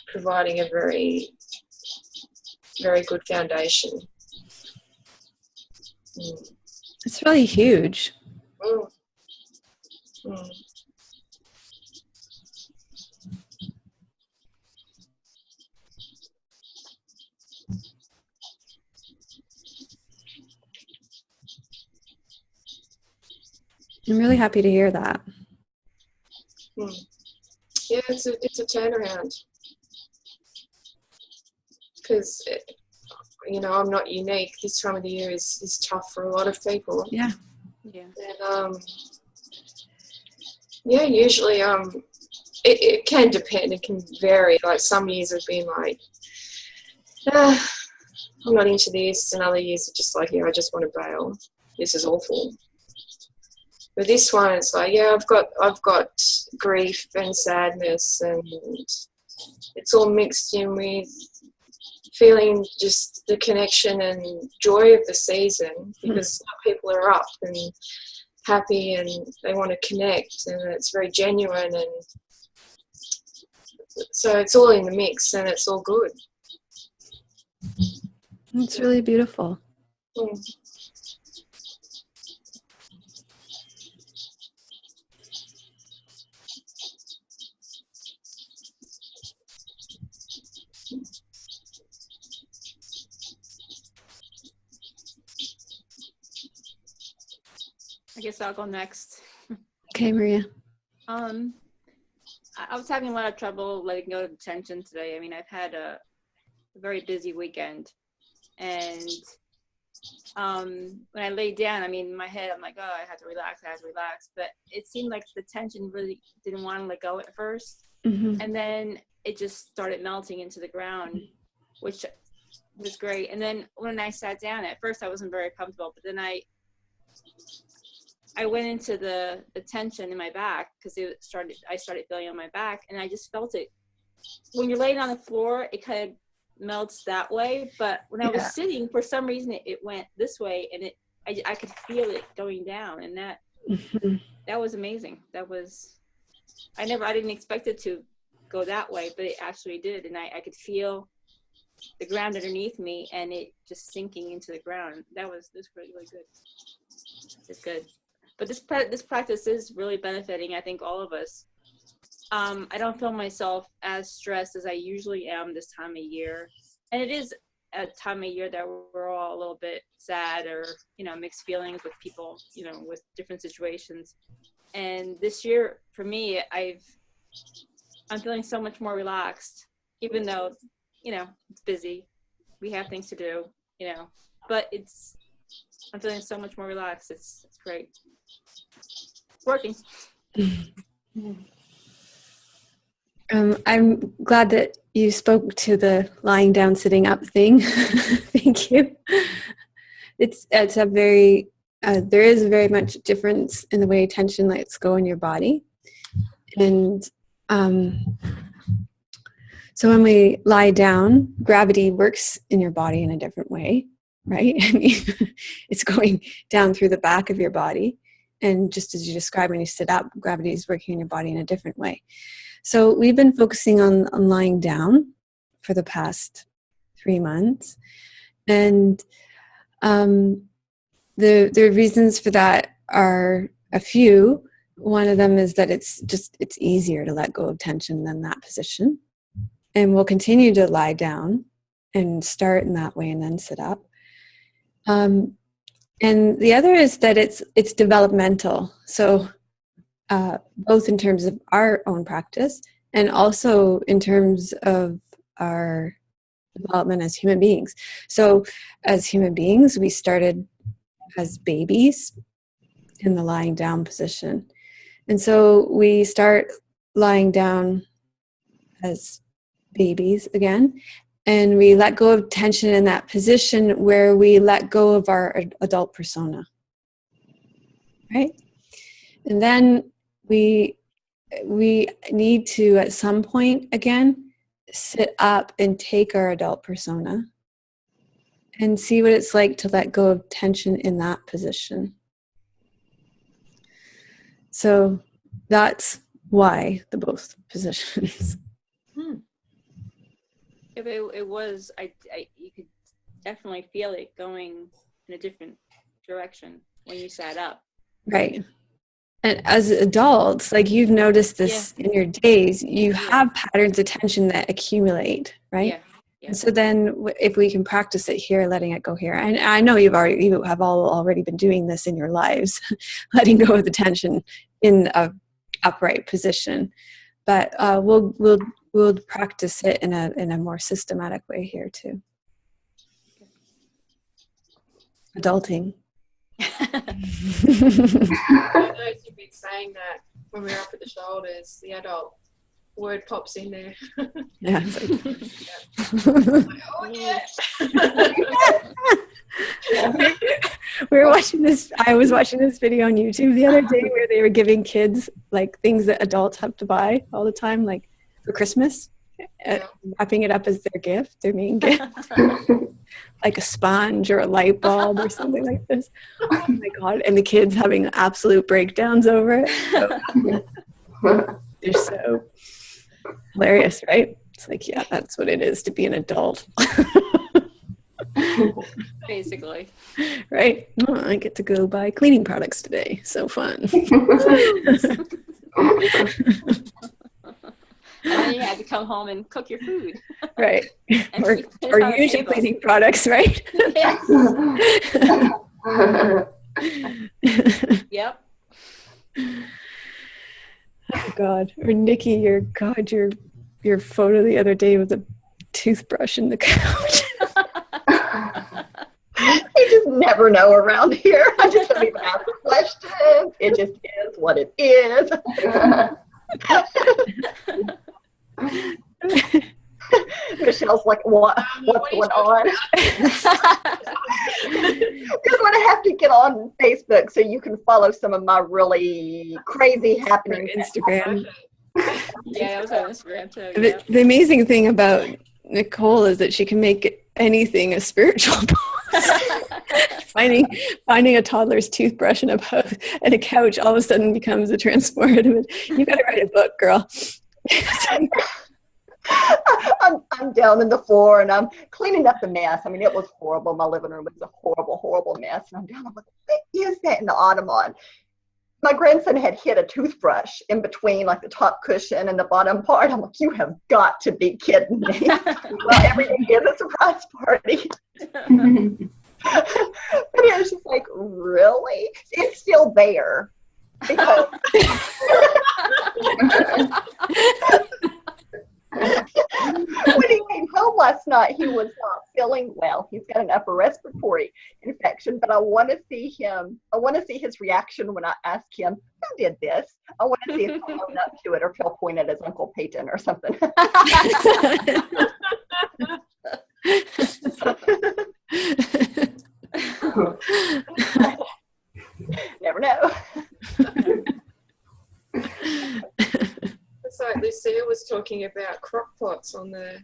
Speaker 3: providing a very, very good foundation.
Speaker 1: It's really huge. I'm really happy to hear that.
Speaker 3: Yeah, it's a turnaround, because you know, I'm not unique. This time of the year is tough for a lot of people.
Speaker 1: Yeah.
Speaker 3: And usually it can depend. It can vary. Like some years have been like, I'm not into this, and other years are just like, yeah, I just want to bail. This is awful. But this one, it's like, yeah, I've got grief and sadness, and it's all mixed in with feeling just the connection and joy of the season, because people are up and happy and they want to connect, and it's very genuine, and so it's all in the mix and it's all good.
Speaker 1: It's really beautiful.
Speaker 5: I guess I'll go next.
Speaker 1: Okay, Maria.
Speaker 5: I was having a lot of trouble letting go of tension today. I mean, I've had a very busy weekend, and when I laid down, I mean, in my head, I'm like, oh, I have to relax, but it seemed like the tension really didn't want to let go at first. And then it just started melting into the ground, which was great. And then when I sat down, at first I wasn't very comfortable, but then I went into the tension in my back, because I started feeling on my back, and I just felt it. When you're laying on the floor, it kind of melts that way, but when I was sitting, for some reason it went this way, and I could feel it going down, and that was amazing. I didn't expect it to go that way, but it actually did, and I could feel the ground underneath me, and it just sinking into the ground. This really good. It's good. But this practice is really benefiting, I think, all of us. I don't feel myself as stressed as I usually am this time of year. And it is a time of year that we're all a little bit sad, or, mixed feelings with people, with different situations. And this year, for me, I'm feeling so much more relaxed, even though, it's busy. We have things to do, but I'm feeling so much more relaxed. It's great. It's working.
Speaker 1: I'm glad that you spoke to the lying down, sitting up thing. Thank you. It's a very, there is very much difference in the way tension lets go in your body. And so when we lie down, gravity works in your body in a different way, right? I mean, it's going down through the back of your body. And just as you described, when you sit up, gravity is working in your body in a different way. So we've been focusing on lying down for the past 3 months. And the reasons for that are a few. One of them is that it's easier to let go of tension than that position. And we'll continue to lie down and start in that way and then sit up. And the other is that it's developmental. So both in terms of our own practice and also in terms of our development as human beings. So as human beings, we started as babies in the lying down position. And so we start lying down as babies again, and we let go of tension in that position where we let go of our adult persona, right? And then we need to, at some point again, sit up and take our adult persona and see what it's like to let go of tension in that position. So that's why the both positions.
Speaker 5: It was, you could definitely feel it going in a different direction when you sat up.
Speaker 1: Right. And as adults, like you've noticed this in your days, you have patterns of tension that accumulate, right? Yeah. And so then if we can practice it here, letting it go here. And I know you have already been doing this in your lives, letting go of the tension in a upright position. But we'll practice it in a more systematic way here too. Adulting.
Speaker 3: Those who've been saying that when we're up at the shoulders, the adult word pops in there.
Speaker 1: Yeah.
Speaker 3: Oh yes.
Speaker 1: We were watching this. I was watching this video on YouTube the other day where they were giving kids like things that adults have to buy all the time, like for Christmas, wrapping it up as their gift, their main gift, like a sponge or a light bulb or something like this. Oh my God! And the kids having absolute breakdowns over it. They're so hilarious, right? It's like, yeah, that's what it is to be an adult.
Speaker 5: Basically.
Speaker 1: Right? Oh, I get to go buy cleaning products today. So fun.
Speaker 5: And then you had to come home and cook your food.
Speaker 1: Right. Or use your cleaning products, right?
Speaker 5: Yep.
Speaker 1: Oh God. Or Nikki, your photo the other day with a toothbrush in the couch.
Speaker 7: You just never know around here. I just don't even ask questions. It just is what it is. Michelle's like, what's going on? You're going to have to get on Facebook so you can follow some of my really crazy happenings.
Speaker 1: Instagram.
Speaker 5: Yeah, I was on Instagram too.
Speaker 1: The amazing thing about Nicole is that she can make anything a spiritual post. finding a toddler's toothbrush and a couch all of a sudden becomes a transformative. You got to write a book, girl.
Speaker 7: I'm down in the floor and I'm cleaning up the mess. I mean, it was horrible. My living room was a horrible, horrible mess. And I'm down. I'm like, what is that in the ottoman? My grandson had hit a toothbrush in between like the top cushion and the bottom part. I'm like, you have got to be kidding me. Well, everything is a surprise party. But it was just like, really? It's still there. Because when he came home last night, he was not feeling well. He's got an upper respiratory infection, but I want to see his reaction when I ask him, who did this? I want to see if he'll own up to it or if he'll point at his Uncle Peyton or something. Never know.
Speaker 3: It's like Lucia was talking about crock pots on the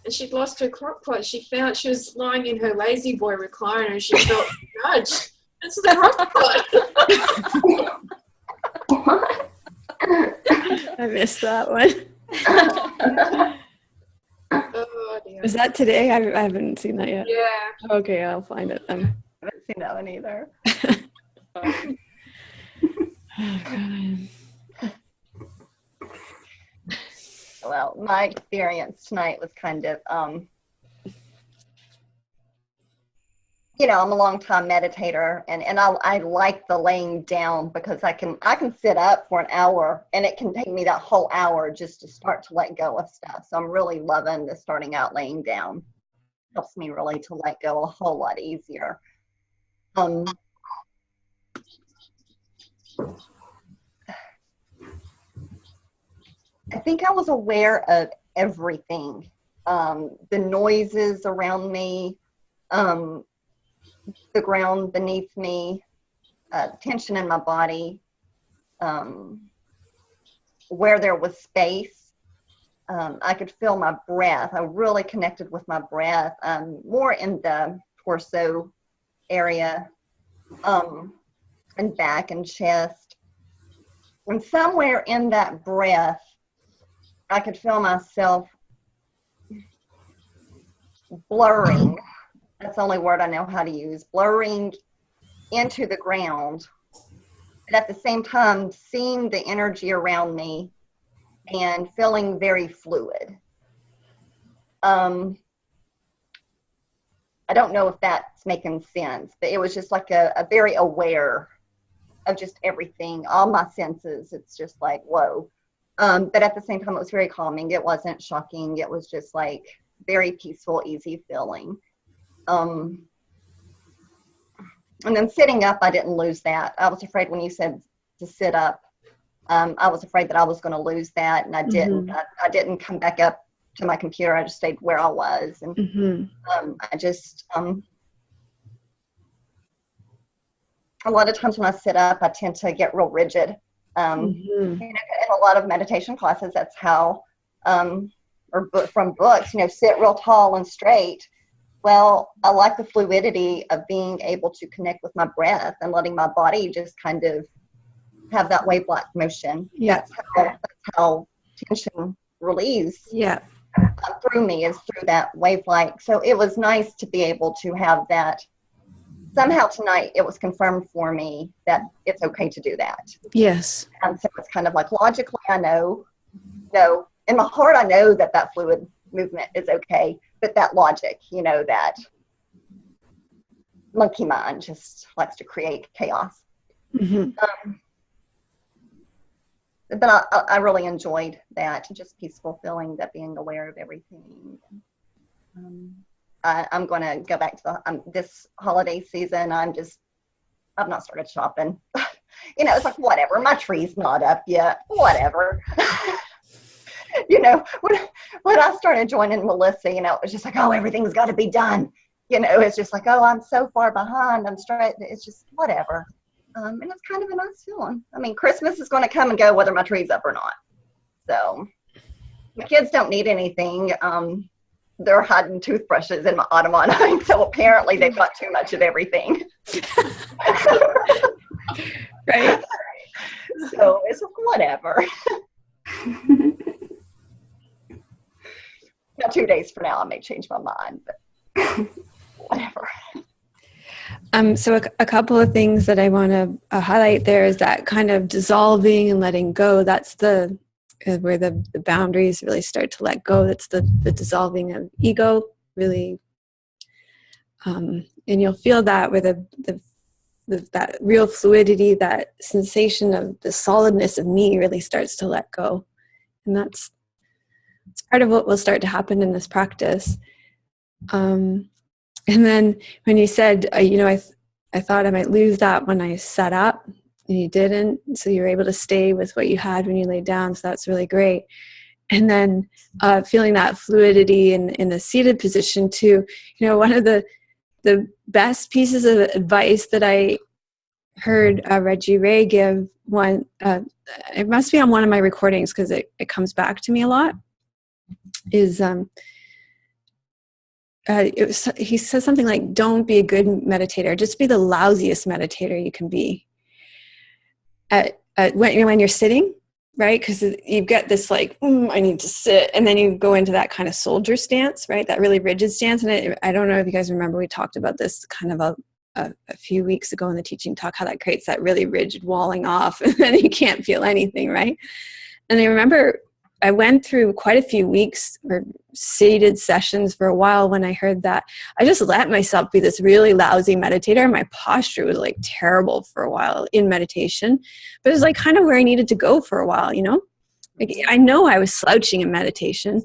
Speaker 3: and she'd lost her crock pot. She found she was lying in her lazy boy recliner and she felt judged. It's the crock pot.
Speaker 1: I missed that one.
Speaker 3: Oh, dear.
Speaker 1: Is that today? I haven't seen that yet.
Speaker 3: Yeah.
Speaker 1: Okay, I'll find it then.
Speaker 7: I haven't seen that one either.
Speaker 1: Oh, God.
Speaker 7: Well, my experience tonight was kind of, I'm a long time meditator and I like the laying down because I can sit up for an hour and it can take me that whole hour just to start to let go of stuff. So I'm really loving the starting out laying down. Helps me really to let go a whole lot easier. I think I was aware of everything, the noises around me, the ground beneath me, tension in my body, where there was space. I could feel my breath. I really connected with my breath, more in the torso area, and back and chest. And somewhere in that breath, I could feel myself blurring. That's the only word I know how to use. Blurring into the ground. But at the same time, seeing the energy around me and feeling very fluid. I don't know if that's making sense, but it was just like a very aware of just everything, all my senses. It's just like, whoa. But at the same time, it was very calming. It wasn't shocking. It was just like very peaceful, easy feeling. And then sitting up, I didn't lose that. I was afraid when you said to sit up, I was afraid that I was going to lose that, and I didn't. I didn't come back up to my computer. I just stayed where I was, and I just. A lot of times when I sit up, I tend to get real rigid. In a lot of meditation classes, that's how, from books, sit real tall and straight. Well, I like the fluidity of being able to connect with my breath and letting my body just kind of have that wave-like motion.
Speaker 1: Yeah.
Speaker 7: That's how tension relieves through me, is through that wave-like. So it was nice to be able to have that. Somehow tonight it was confirmed for me that it's okay to do that.
Speaker 1: Yes.
Speaker 7: And so it's kind of like logically I know, in my heart I know that fluid movement is okay, but that logic, that monkey mind just likes to create chaos. But I really enjoyed that, just peaceful feeling, that being aware of everything. I'm going to go back to this holiday season. I've not started shopping. It's like, whatever. My tree's not up yet. Whatever. You know, when I started joining Melissa, you know, it was just like, oh, everything's got to be done. You know, it's just like, oh, I'm so far behind. I'm straight. It's just whatever. And it's kind of a nice feeling. I mean, Christmas is going to come and go whether my tree's up or not. So my kids don't need anything. They're hiding toothbrushes in my ottoman. So apparently they've got too much of everything.
Speaker 1: Right.
Speaker 7: So it's whatever. Now, 2 days from now, I may change my mind, but whatever.
Speaker 1: So a couple of things that I want to highlight there is that kind of dissolving and letting go. That's where the boundaries really start to let go. That's the dissolving of ego, really. And you'll feel that with that real fluidity, that sensation of the solidness of me really starts to let go. And it's part of what will start to happen in this practice. And then when you said, I thought I might lose that when I sat up, and you didn't. So you were able to stay with what you had when you laid down. So that's really great. And then feeling that fluidity in the seated position too. You know, one of the best pieces of advice that I heard Reggie Ray give, it must be on one of my recordings because it comes back to me a lot, is he says something like, don't be a good meditator, just be the lousiest meditator you can be when you're sitting, right? Because you get this like, I need to sit, and then you go into that kind of soldier stance, right? That really rigid stance. And I don't know if you guys remember, we talked about this kind of a few weeks ago in the teaching talk, how that creates that really rigid walling off, and then you can't feel anything, right? And I remember I went through quite a few weeks or seated sessions for a while when I heard that. I just let myself be this really lousy meditator. My posture was like terrible for a while in meditation, but it was like kind of where I needed to go for a while, you know? Like, I know I was slouching in meditation,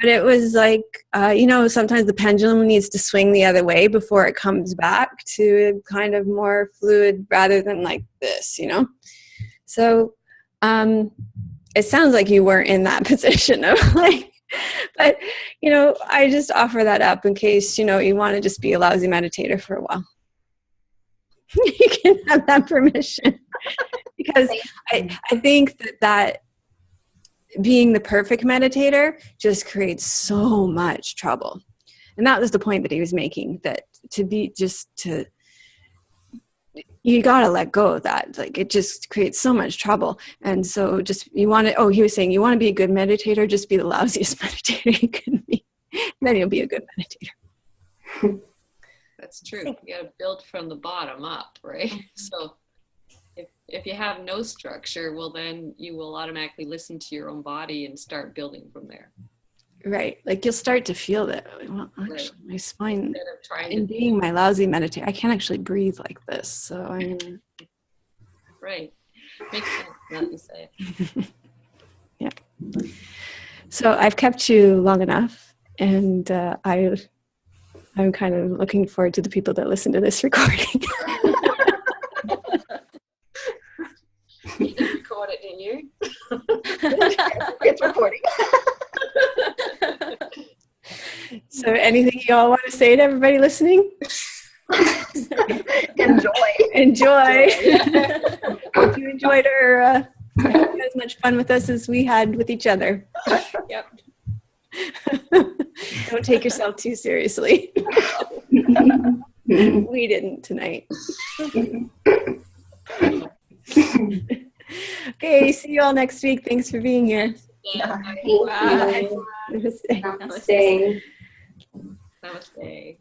Speaker 1: but it was like, sometimes the pendulum needs to swing the other way before it comes back to kind of more fluid rather than like this, you know? So, it sounds like you weren't in that position of like, but, I just offer that up in case, you want to just be a lousy meditator for a while. You can have that permission because I think that being the perfect meditator just creates so much trouble. And that was the point that he was making, that you got to let go of that. Like, it just creates so much trouble. And so he was saying, you want to be a good meditator, just be the lousiest meditator you can be. Then you'll be a good meditator.
Speaker 4: That's true. You got to build from the bottom up, right? So if you have no structure, well, then you will automatically listen to your own body and start building from there.
Speaker 1: Right. Like, you'll start to feel that, well, actually,
Speaker 4: right.
Speaker 1: My spine, and being my lousy meditator, I can't actually breathe like this. So I'm
Speaker 4: right. Makes sense now that you say it.
Speaker 1: Yeah. So I've kept you long enough, and I'm kind of looking forward to the people that listen to this recording.
Speaker 3: You did record it, didn't you?
Speaker 7: It's recording.
Speaker 1: So anything you all want to say to everybody listening? Enjoy. Hope you enjoyed or had as much fun with us as we had with each other.
Speaker 5: Yep.
Speaker 1: Don't take yourself too seriously. We didn't tonight. Okay, see you all next week. Thanks for being here.
Speaker 3: Yeah.
Speaker 2: Thank you.
Speaker 1: Namaste.
Speaker 2: Namaste.
Speaker 4: Namaste.